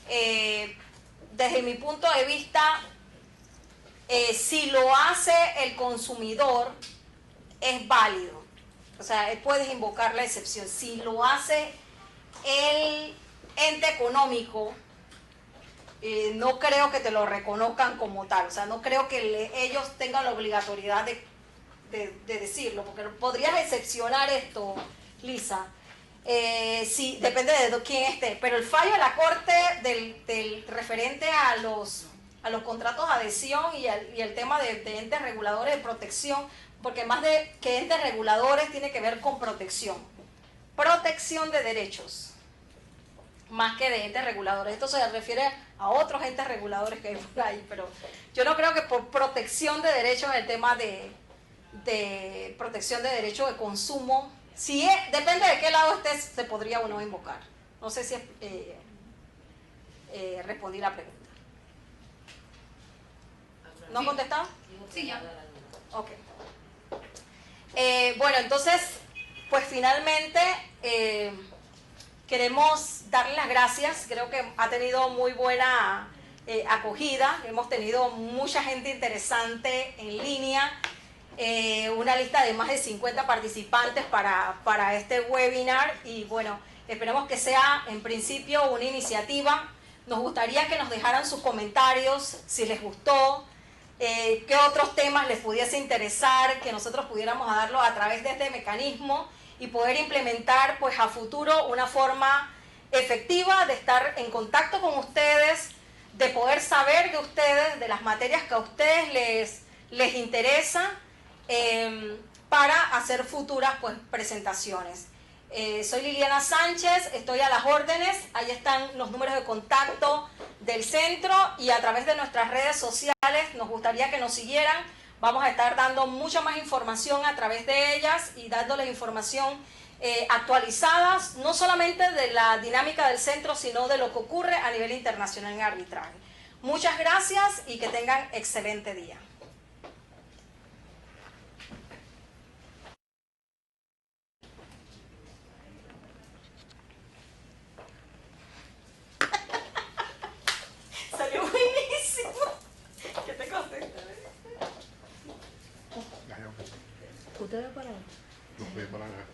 Desde mi punto de vista, Si lo hace el consumidor, es válido. O sea, puedes invocar la excepción. Si lo hace el ente económico, no creo que te lo reconozcan como tal. O sea, no creo que ellos tengan la obligatoriedad de decirlo, porque podrías excepcionar esto, Lisa. Sí, depende de quién esté. Pero el fallo de la Corte del referente a los contratos de adhesión y el tema de entes reguladores de protección, porque más de que entes reguladores tiene que ver con protección de derechos, más que de entes reguladores. Esto se refiere a otros entes reguladores que hay por ahí, pero yo no creo que por protección de derechos, el tema de protección de derechos de consumo, si depende de qué lado estés, se podría o no invocar. No sé si respondí la pregunta. ¿No han contestado? Sí, ya. Ok. Bueno, entonces, pues finalmente queremos darle las gracias. Creo que ha tenido muy buena acogida. Hemos tenido mucha gente interesante en línea. Una lista de más de 50 participantes para este webinar. Y bueno, esperemos que sea en principio una iniciativa. Nos gustaría que nos dejaran sus comentarios, si les gustó, qué otros temas les pudiese interesar, que nosotros pudiéramos darlo a través de este mecanismo y poder implementar pues a futuro una forma efectiva de estar en contacto con ustedes, de poder saber de ustedes, de las materias que a ustedes les interesa, para hacer futuras pues presentaciones. Soy Liliana Sánchez, estoy a las órdenes, ahí están los números de contacto del centro y a través de nuestras redes sociales nos gustaría que nos siguieran. Vamos a estar dando mucha más información a través de ellas y dándoles información actualizada, no solamente de la dinámica del centro, sino de lo que ocurre a nivel internacional en arbitraje. Muchas gracias y que tengan excelente día. Salió buenísimo. ¿Qué te conté? ¿Usted va para allá? No voy para allá.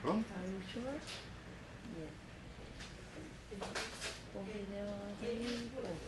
¿No? Are you sure? Yeah. ¿Con video así?